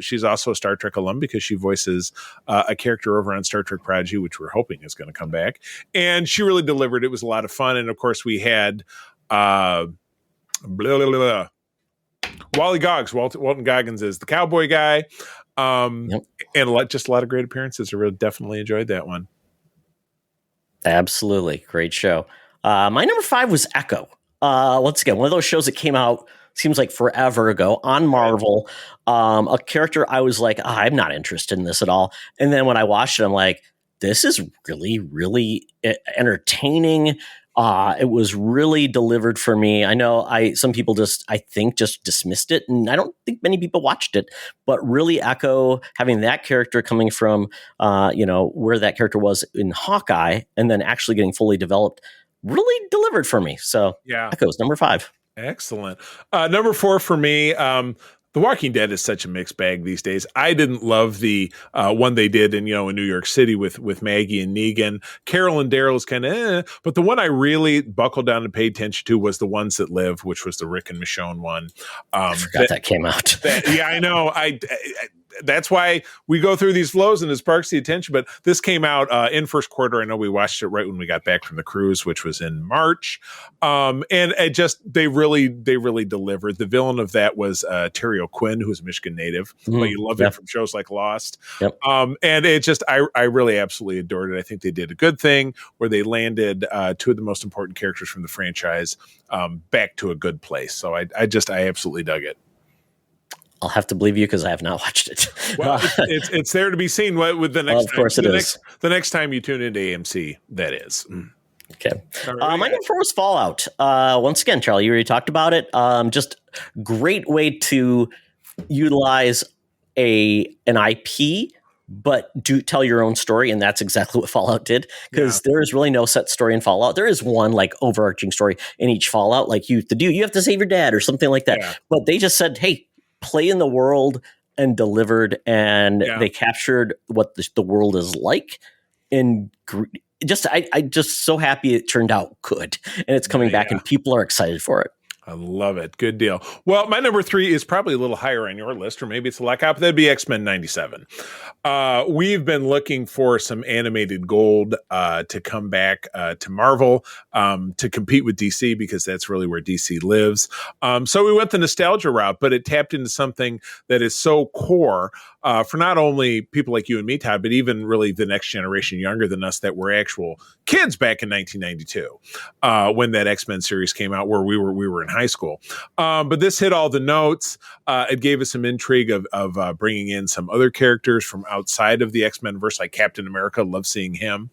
she's also a Star Trek alum because she voices a character over on Star Trek Prodigy, which we're hoping is going to come back. And she really delivered. It was a lot of fun. And of course we had Wally Goggs. Walton Goggins is the cowboy guy. And just a lot of great appearances. I really definitely enjoyed that one. Absolutely. Great show. My number 5 was Echo. Once again, one of those shows that came out, seems like forever ago on Marvel. A character I was like, I'm not interested in this at all. And then when I watched it, I'm like, this is really, really entertaining. It was really delivered for me. I know some people just dismissed it, and I don't think many people watched it, but really Echo, having that character coming from, where that character was in Hawkeye and then actually getting fully developed really delivered for me. So Echo's number 5. Excellent. Number 4 for me, The Walking Dead is such a mixed bag these days. I didn't love the one they did in New York City with Maggie and Negan. Carol and Daryl is kind of but the one I really buckled down and paid attention to was The Ones That Live, which was the Rick and Michonne one. I forgot that came out. I know. That's why we go through these flows and it sparks the attention. But this came out in first quarter. I know we watched it right when we got back from the cruise, which was in March. And they really delivered. The villain of that was Terry O'Quinn, who's a Michigan native, but you love it from shows like Lost. Yep. And it just, I really absolutely adored it. I think they did a good thing where they landed 2 of the most important characters from the franchise back to a good place. So I absolutely dug it. I'll have to believe you because I have not watched it. Well, it's there to be seen with the next. Well, of course it is. The next time you tune into AMC, that is. Okay. My number 4 was Fallout. Once again, Charlie, you already talked about it. Just great way to utilize an IP, but do tell your own story, and that's exactly what Fallout did. Because there is really no set story in Fallout. There is one like overarching story in each Fallout, like you have to save your dad or something like that. Yeah. But they just said, hey, play in the world, and delivered, and they captured what the world is like. And I just so happy it turned out good, and it's coming back, and people are excited for it. I love it. Good deal. Well, my number 3 is probably a little higher on your list, or maybe it's a lack up. That'd be X-Men 97. We've been looking for some animated gold to come back to Marvel to compete with DC, because that's really where DC lives. So we went the nostalgia route, but it tapped into something that is so core for not only people like you and me, Todd, but even really the next generation younger than us that were actual kids back in 1992 when that X-Men series came out, where we were in high school. But this hit all the notes. It gave us some intrigue of bringing in some other characters from outside of the X-Men verse, like Captain America. Love seeing him.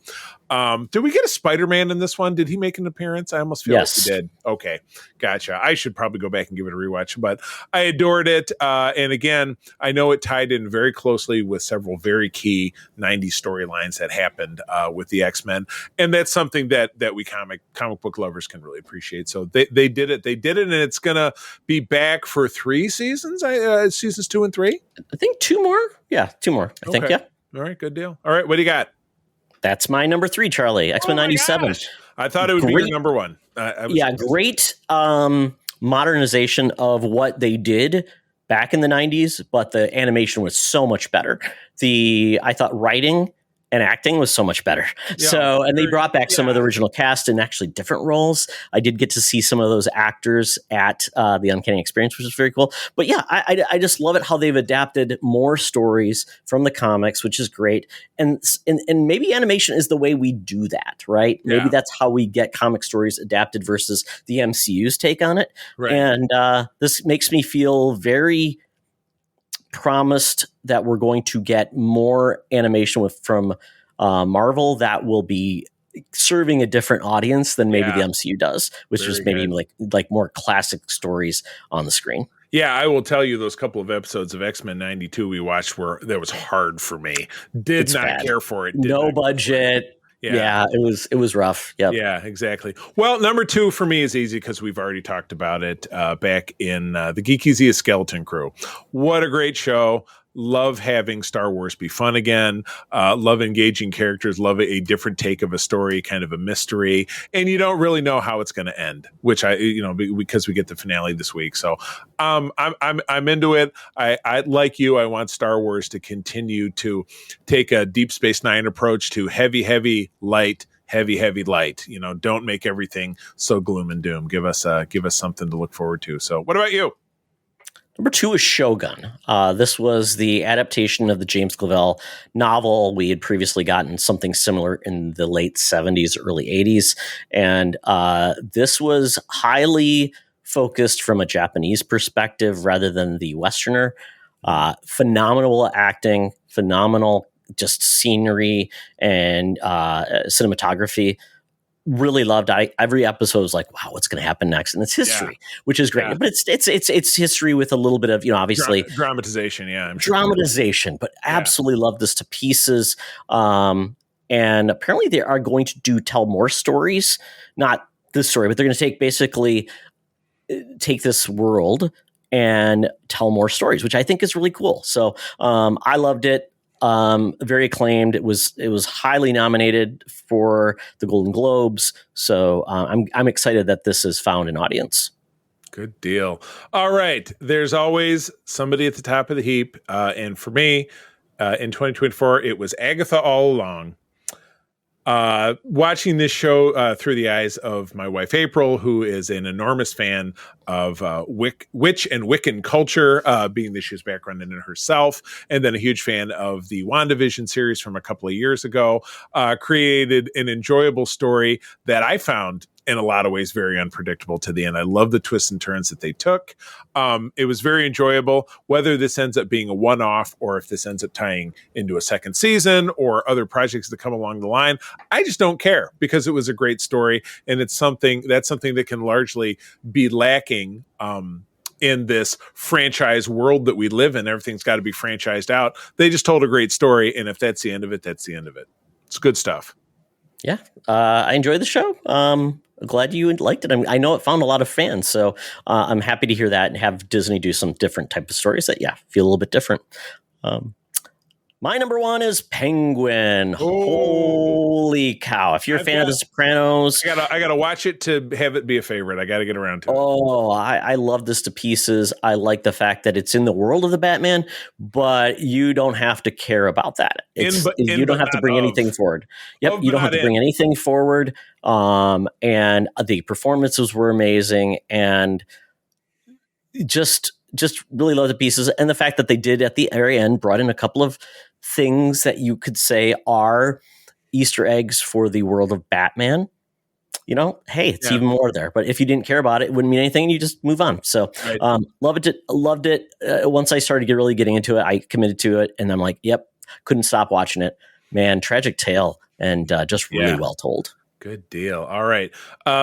Did we get a Spider-Man in this one? Did he make an appearance? I almost feel like he did. Okay, gotcha. I should probably go back and give it a rewatch, but I adored it. And again, I know it tied in very closely with several very key 90s storylines that happened with the X-Men. And that's something that we comic book lovers can really appreciate. So they did it. They did it, and it's going to be back for 3 seasons, seasons 2 and 3? I think 2 more. Yeah, 2 more. I think, yeah. All right, good deal. All right, what do you got? That's my number 3, Charlie. X-Men 97. Gosh. I thought it would be your number 1. Great modernization of what they did back in the 90s, but the animation was so much better. I thought writing and acting was so much better. Yeah, and they brought back some of the original cast in actually different roles. I did get to see some of those actors at the Uncanny Experience, which was very cool. But yeah, I just love it how they've adapted more stories from the comics, which is great. And maybe animation is the way we do that, right? Yeah. Maybe that's how we get comic stories adapted versus the MCU's take on it. Right. And this makes me feel very promised that we're going to get more animation from Marvel that will be serving a different audience than maybe the MCU does, which is maybe like more classic stories on the screen. Yeah, I will tell you, those couple of episodes of X-Men 92 we watched that was hard for me. It's not bad. Care for it. No budget. Yeah, it was rough. Yep. Yeah, exactly. Well, number 2 for me is easy because we've already talked about it back in the Geek Easy Skeleton Crew. What a great show. Love having Star Wars be fun again. Love engaging characters. Love a different take of a story, kind of a mystery. And you don't really know how it's going to end, which because we get the finale this week. So I'm into it. I like you. I want Star Wars to continue to take a Deep Space Nine approach to heavy, light. Heavy light. Don't make everything so gloom and doom. Give us something to look forward to. So what about you? Number 2 is Shogun. This was the adaptation of the James Clavell novel. We had previously gotten something similar in the late 70s, early 80s. And this was highly focused from a Japanese perspective rather than the Westerner. Phenomenal acting, phenomenal just scenery and cinematography. Really loved it. Every episode was like, wow, what's going to happen next? And it's history, which is great. Yeah. But it's history with a little bit of, obviously dramatization. Yeah, I'm sure. Dramatization, but absolutely love this to pieces. And apparently they are going to tell more stories, not this story, but they're going to take this world and tell more stories, which I think is really cool. So I loved it. Very acclaimed. It was highly nominated for the Golden Globes. So I'm excited that this has found an audience. Good deal. All right. There's always somebody at the top of the heap. And for me, in 2024, it was Agatha all along. Watching this show through the eyes of my wife, April, who is an enormous fan of witch and Wiccan culture, being that she has background in it herself, and then a huge fan of the WandaVision series from a couple of years ago, created an enjoyable story that I found in a lot of ways very unpredictable to the end. I love the twists and turns that they took. It was very enjoyable. Whether this ends up being a one-off or if this ends up tying into a second season or other projects that come along the line, I just don't care, because it was a great story, and it's something that can largely be lacking in this franchise world that we live in. Everything's got to be franchised out. They just told a great story, and if that's the end of it, that's the end of it. It's good stuff. Yeah, I enjoyed the show. Glad you liked it. I know it found a lot of fans, so I'm happy to hear that and have Disney do some different type of stories that, feel a little bit different. My number one is Penguin. Oh. Holy cow. If you're a fan of The Sopranos. I gotta watch it to have it be a favorite. I gotta get around to it. Oh, I love this to pieces. I like the fact that it's in the world of the Batman, but you don't have to care about that. You don't have to bring anything forward. Yep, you don't have to bring anything forward. And the performances were amazing, and just really love the pieces. And the fact that they did at the very end brought in a couple of things that you could say are Easter eggs for the world of Batman. You know, hey, it's even more there. But if you didn't care about it, it wouldn't mean anything. You just move on. So loved it. Once I started really getting into it, I committed to it. And I'm like, yep, couldn't stop watching it. Man, tragic tale and just really well told. Good deal. All right.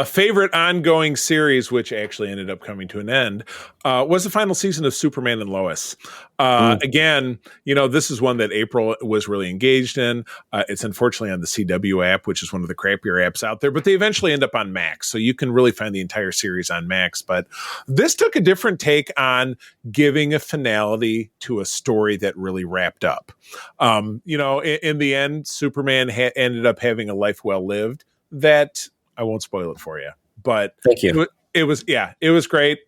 Favorite ongoing series, which actually ended up coming to an end, was the final season of Superman and Lois. Again, this is one that April was really engaged in. It's unfortunately on the CW app, which is one of the crappier apps out there, but they eventually end up on Max. So you can really find the entire series on Max. But this took a different take on giving a finality to a story that really wrapped up. In the end, Superman ended up having a life well lived. That I won't spoil it for you, but thank you. It was great.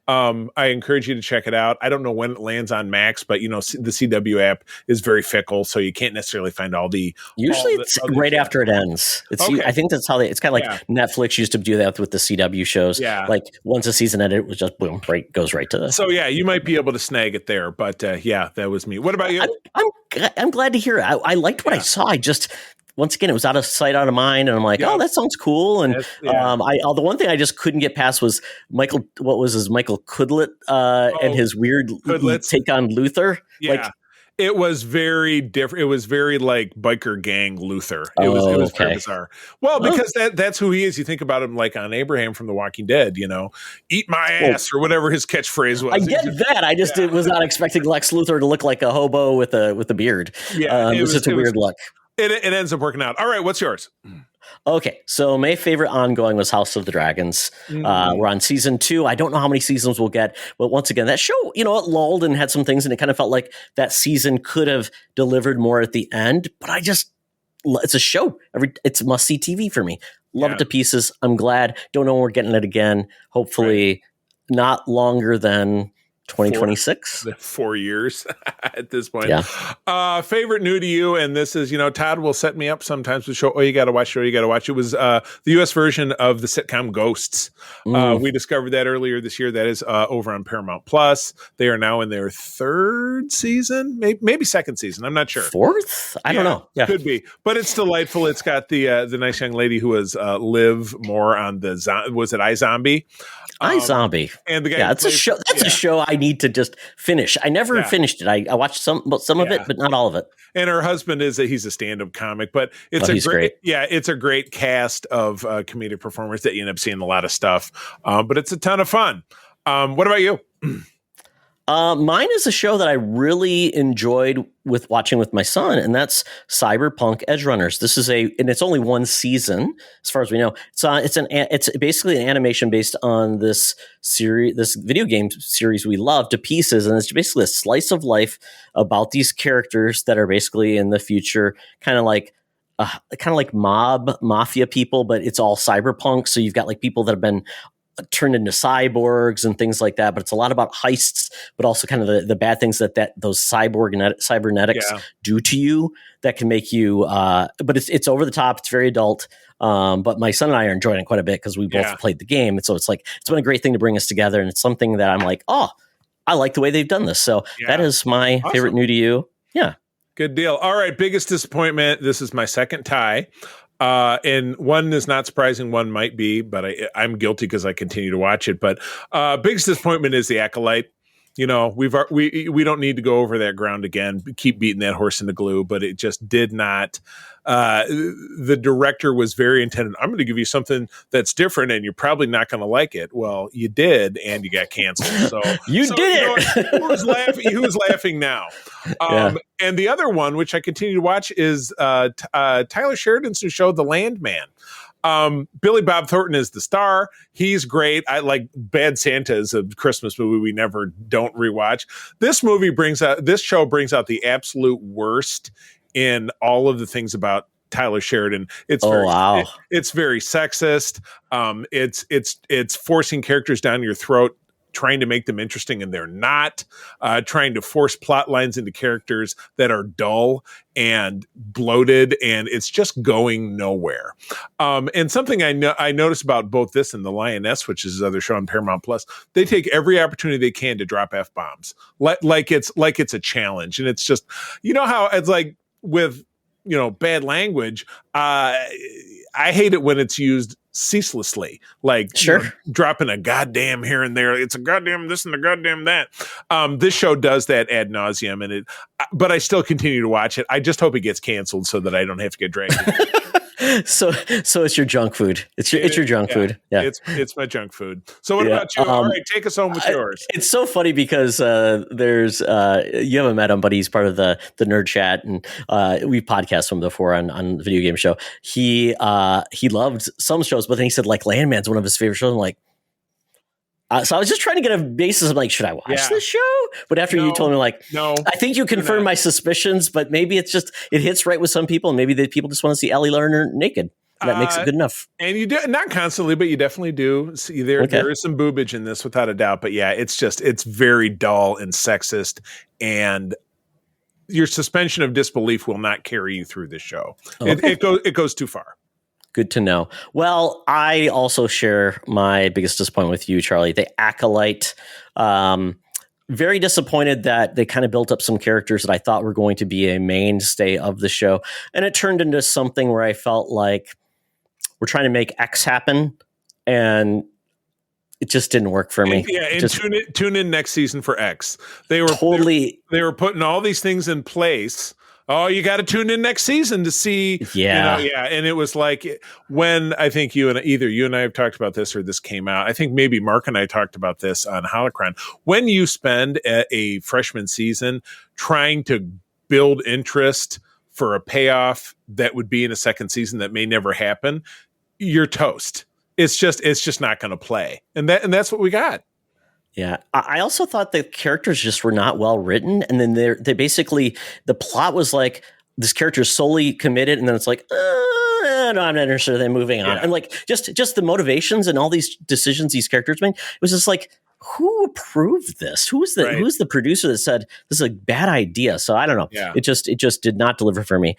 I encourage you to check it out. I don't know when it lands on Max, but the CW app is very fickle, so you can't necessarily find all the. Usually, it's right after it ends. I think that's how it's kind of like Netflix used to do that with the CW shows. Yeah, like once a season ended, it was just boom, goes right to the. So you might be able to snag it there, but that was me. What about you? I'm glad to hear it. I liked what I saw. I just. Once again, it was out of sight, out of mind, and I'm like, oh, that sounds cool. And the one thing I just couldn't get past was Michael Kudlett and his weird take on Luthor. Yeah. It was very different. It was very like biker gang Luthor. It was very bizarre. Well, because that's who he is. You think about him like on Abraham from The Walking Dead, eat my ass or whatever his catchphrase was. I get that. I just was not expecting Lex Luthor to look like a hobo with a beard. Yeah, it was just a weird look. It ends up working out. All right, what's yours? Okay, so my favorite ongoing was House of the Dragons. We're on season 2. I don't know how many seasons we'll get, but once again, that show, it lulled and had some things, and it kind of felt like that season could have delivered more at the end. But it's a show. It's must-see TV for me. Love it to pieces. I'm glad. Don't know when we're getting it again. Hopefully not longer than 2026. 4 years at this point. Yeah. Favorite new to you, and this is, Todd will set me up sometimes with show. Oh, you got to watch. It was the U.S. version of the sitcom Ghosts. We discovered that earlier this year. That is over on Paramount Plus. They are now in their 3rd season, maybe 2nd season. I'm not sure. 4th? I don't know. Yeah, could be. But it's delightful. It's got the nice young lady who was Liv Moore on was it iZombie? iZombie. And the guy it's a show. That's a show I need to just finish. I never finished it. I watched some of it, but not all of it. And her husband he's a stand-up comic, but it's great. Yeah, it's a great cast of comedic performers that you end up seeing a lot of stuff. But it's a ton of fun. What about you? Mine is a show that I really enjoyed watching with my son, and that's Cyberpunk Edgerunners. This is and it's only 1 season, as far as we know. It's basically an animation based on this video game series we love to pieces, and it's basically a slice of life about these characters that are basically in the future, kind of like mafia people, but it's all cyberpunk. So you've got like people that have been turned into cyborgs and things like that, but it's a lot about heists, but also kind of the bad things that those cybernetics do to you that can make you but it's over the top, it's very adult, but my son and I are enjoying it quite a bit because we both played the game, and so it's been a great thing to bring us together, and it's something that I'm like, oh, I like the way they've done this. So that is my favorite new to you. Good deal. All right, biggest disappointment. This is my second tie. And one is not surprising, one might be, but I'm guilty because I continue to watch it. But biggest disappointment is The Acolyte. We don't need to go over that ground again. Keep beating that horse into glue, but it just did not. The director was very intended. I'm going to give you something that's different, and you're probably not going to like it. Well, you did, and you got canceled. So you did it. Who's laughing now? And the other one, which I continue to watch, is Tyler Sheridan's new show, The Landman. Billy Bob Thornton is the star. He's great. I like Bad Santa is a Christmas movie we never don't rewatch. This show brings out the absolute worst in all of the things about Tyler Sheridan. It's it's very sexist. It's forcing characters down your throat, trying to make them interesting, and they're not. Trying to force plot lines into characters that are dull and bloated, and it's just going nowhere. And something I noticed about both this and The Lioness, which is his other show on Paramount Plus, they take every opportunity they can to drop F-bombs, like it's a challenge. And it's just, you know how it's like with, bad language. I hate it when it's used ceaselessly, like dropping a goddamn here and there. It's a goddamn this and a goddamn that. This show does that ad nauseum, but I still continue to watch it. I just hope it gets canceled so that I don't have to get dragged. So it's your junk food. It's your junk food. Yeah, it's my junk food. So what about you? All right, take us home with yours. It's so funny because there's you haven't met him, but he's part of the nerd chat, and we've podcasted him before on the video game show. He loved some shows, but then he said like Landman's one of his favorite shows. I'm like. So I was just trying to get a basis of like, should I watch this show? But after you told me, like, no, I think you confirmed my suspicions, but maybe it's just, it hits right with some people, and maybe the people just want to see Ellie Lerner naked. And that makes it good enough. And you do, not constantly, but you definitely do see there is some boobage in this without a doubt. But yeah, it's very dull and sexist, and your suspension of disbelief will not carry you through this show. Okay. It goes too far. Good to know. Well, I also share my biggest disappointment with you, Charlie. The Acolyte. Very disappointed that they kind of built up some characters that I thought were going to be a mainstay of the show. And it turned into something where I felt like we're trying to make X happen. And it just didn't work for me. Tune in next season for X. They were putting all these things in place. Oh, you got to tune in next season to see. Yeah. And it was like when I think either you and I have talked about this or this came out. I think maybe Mark and I talked about this on Holocron. When you spend a freshman season trying to build interest for a payoff that would be in a second season that may never happen, you're toast. It's just not going to play. And that's what we got. Yeah, I also thought the characters just were not well written, and then they basically, the plot was like this character is solely committed, and then it's like, no, I'm not interested. Then moving on, and like just the motivations and all these decisions these characters made, it was just like, who approved this? Who's the producer that said this is a bad idea? So I don't know. Yeah. It just did not deliver for me.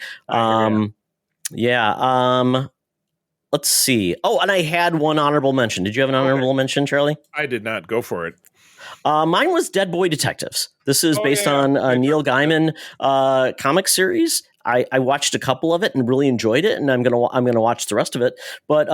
Let's see. Oh, and I had one honorable mention. Did you have an honorable mention, Charlie? I did not. Go for it. Mine was Dead Boy Detectives. This is based on a Neil Gaiman comic series. I watched a couple of it and really enjoyed it, and I'm gonna watch the rest of it. But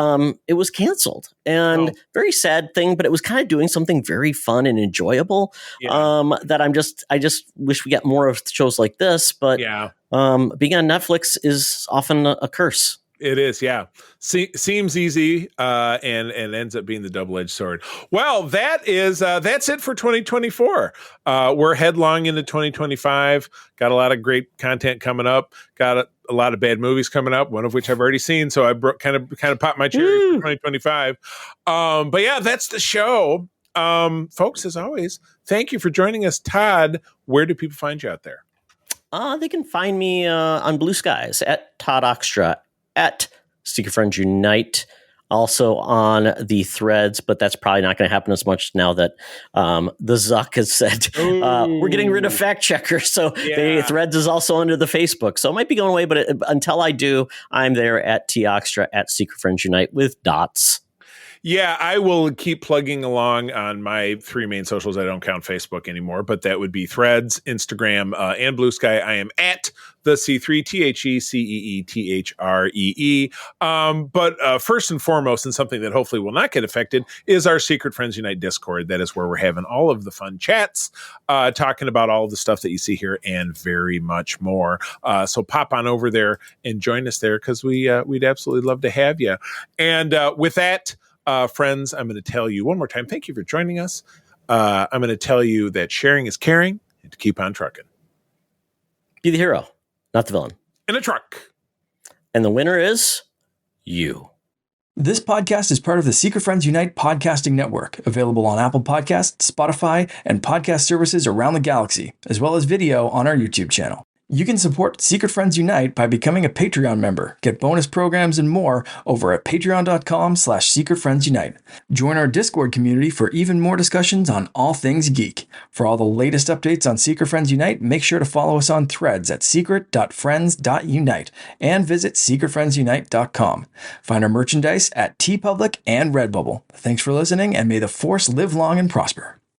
it was canceled, and very sad thing. But it was kind of doing something very fun and enjoyable. That I just wish we got more of shows like this. But being on Netflix is often a curse. It is, yeah. Seems easy, and ends up being the double-edged sword. Well, that's it for 2024. We're headlong into 2025. Got a lot of great content coming up. Got a lot of bad movies coming up. One of which I've already seen, so I kind of popped my cherry for 2025. But yeah, that's the show, folks. As always, thank you for joining us, Todd. Where do people find you out there? They can find me on Blue Skies at Todd Oxtra. At Secret Friends Unite, also on the Threads, but that's probably not going to happen as much now that the Zuck has said we're getting rid of fact checkers. So Threads is also under the Facebook, so it might be going away. But until I do, I'm there at T Oxtra at Secret Friends Unite with dots. Yeah, I will keep plugging along on my three main socials. I don't count Facebook anymore, but that would be Threads, Instagram, and Blue Sky. I am at the C3, TheCeeThree. But first and foremost, and something that hopefully will not get affected, is our Secret Friends Unite Discord. That is where we're having all of the fun chats, talking about all of the stuff that you see here and very much more. So pop on over there and join us there, because we'd absolutely love to have you. And with that, friends, I'm going to tell you one more time, thank you for joining us. I'm going to tell you that sharing is caring, and to keep on trucking. Be the hero, not the villain. In a truck. And the winner is you. This podcast is part of the Secret Friends Unite podcasting network, available on Apple Podcasts, Spotify, and podcast services around the galaxy, as well as video on our YouTube channel. You can support Secret Friends Unite by becoming a Patreon member, get bonus programs and more over at patreon.com/secretfriendsunite. Join our Discord community for even more discussions on all things geek. For all the latest updates on Secret Friends Unite, make sure to follow us on Threads at secret.friends.unite and visit secretfriendsunite.com. Find our merchandise at TeePublic and Redbubble. Thanks for listening, and may the Force live long and prosper.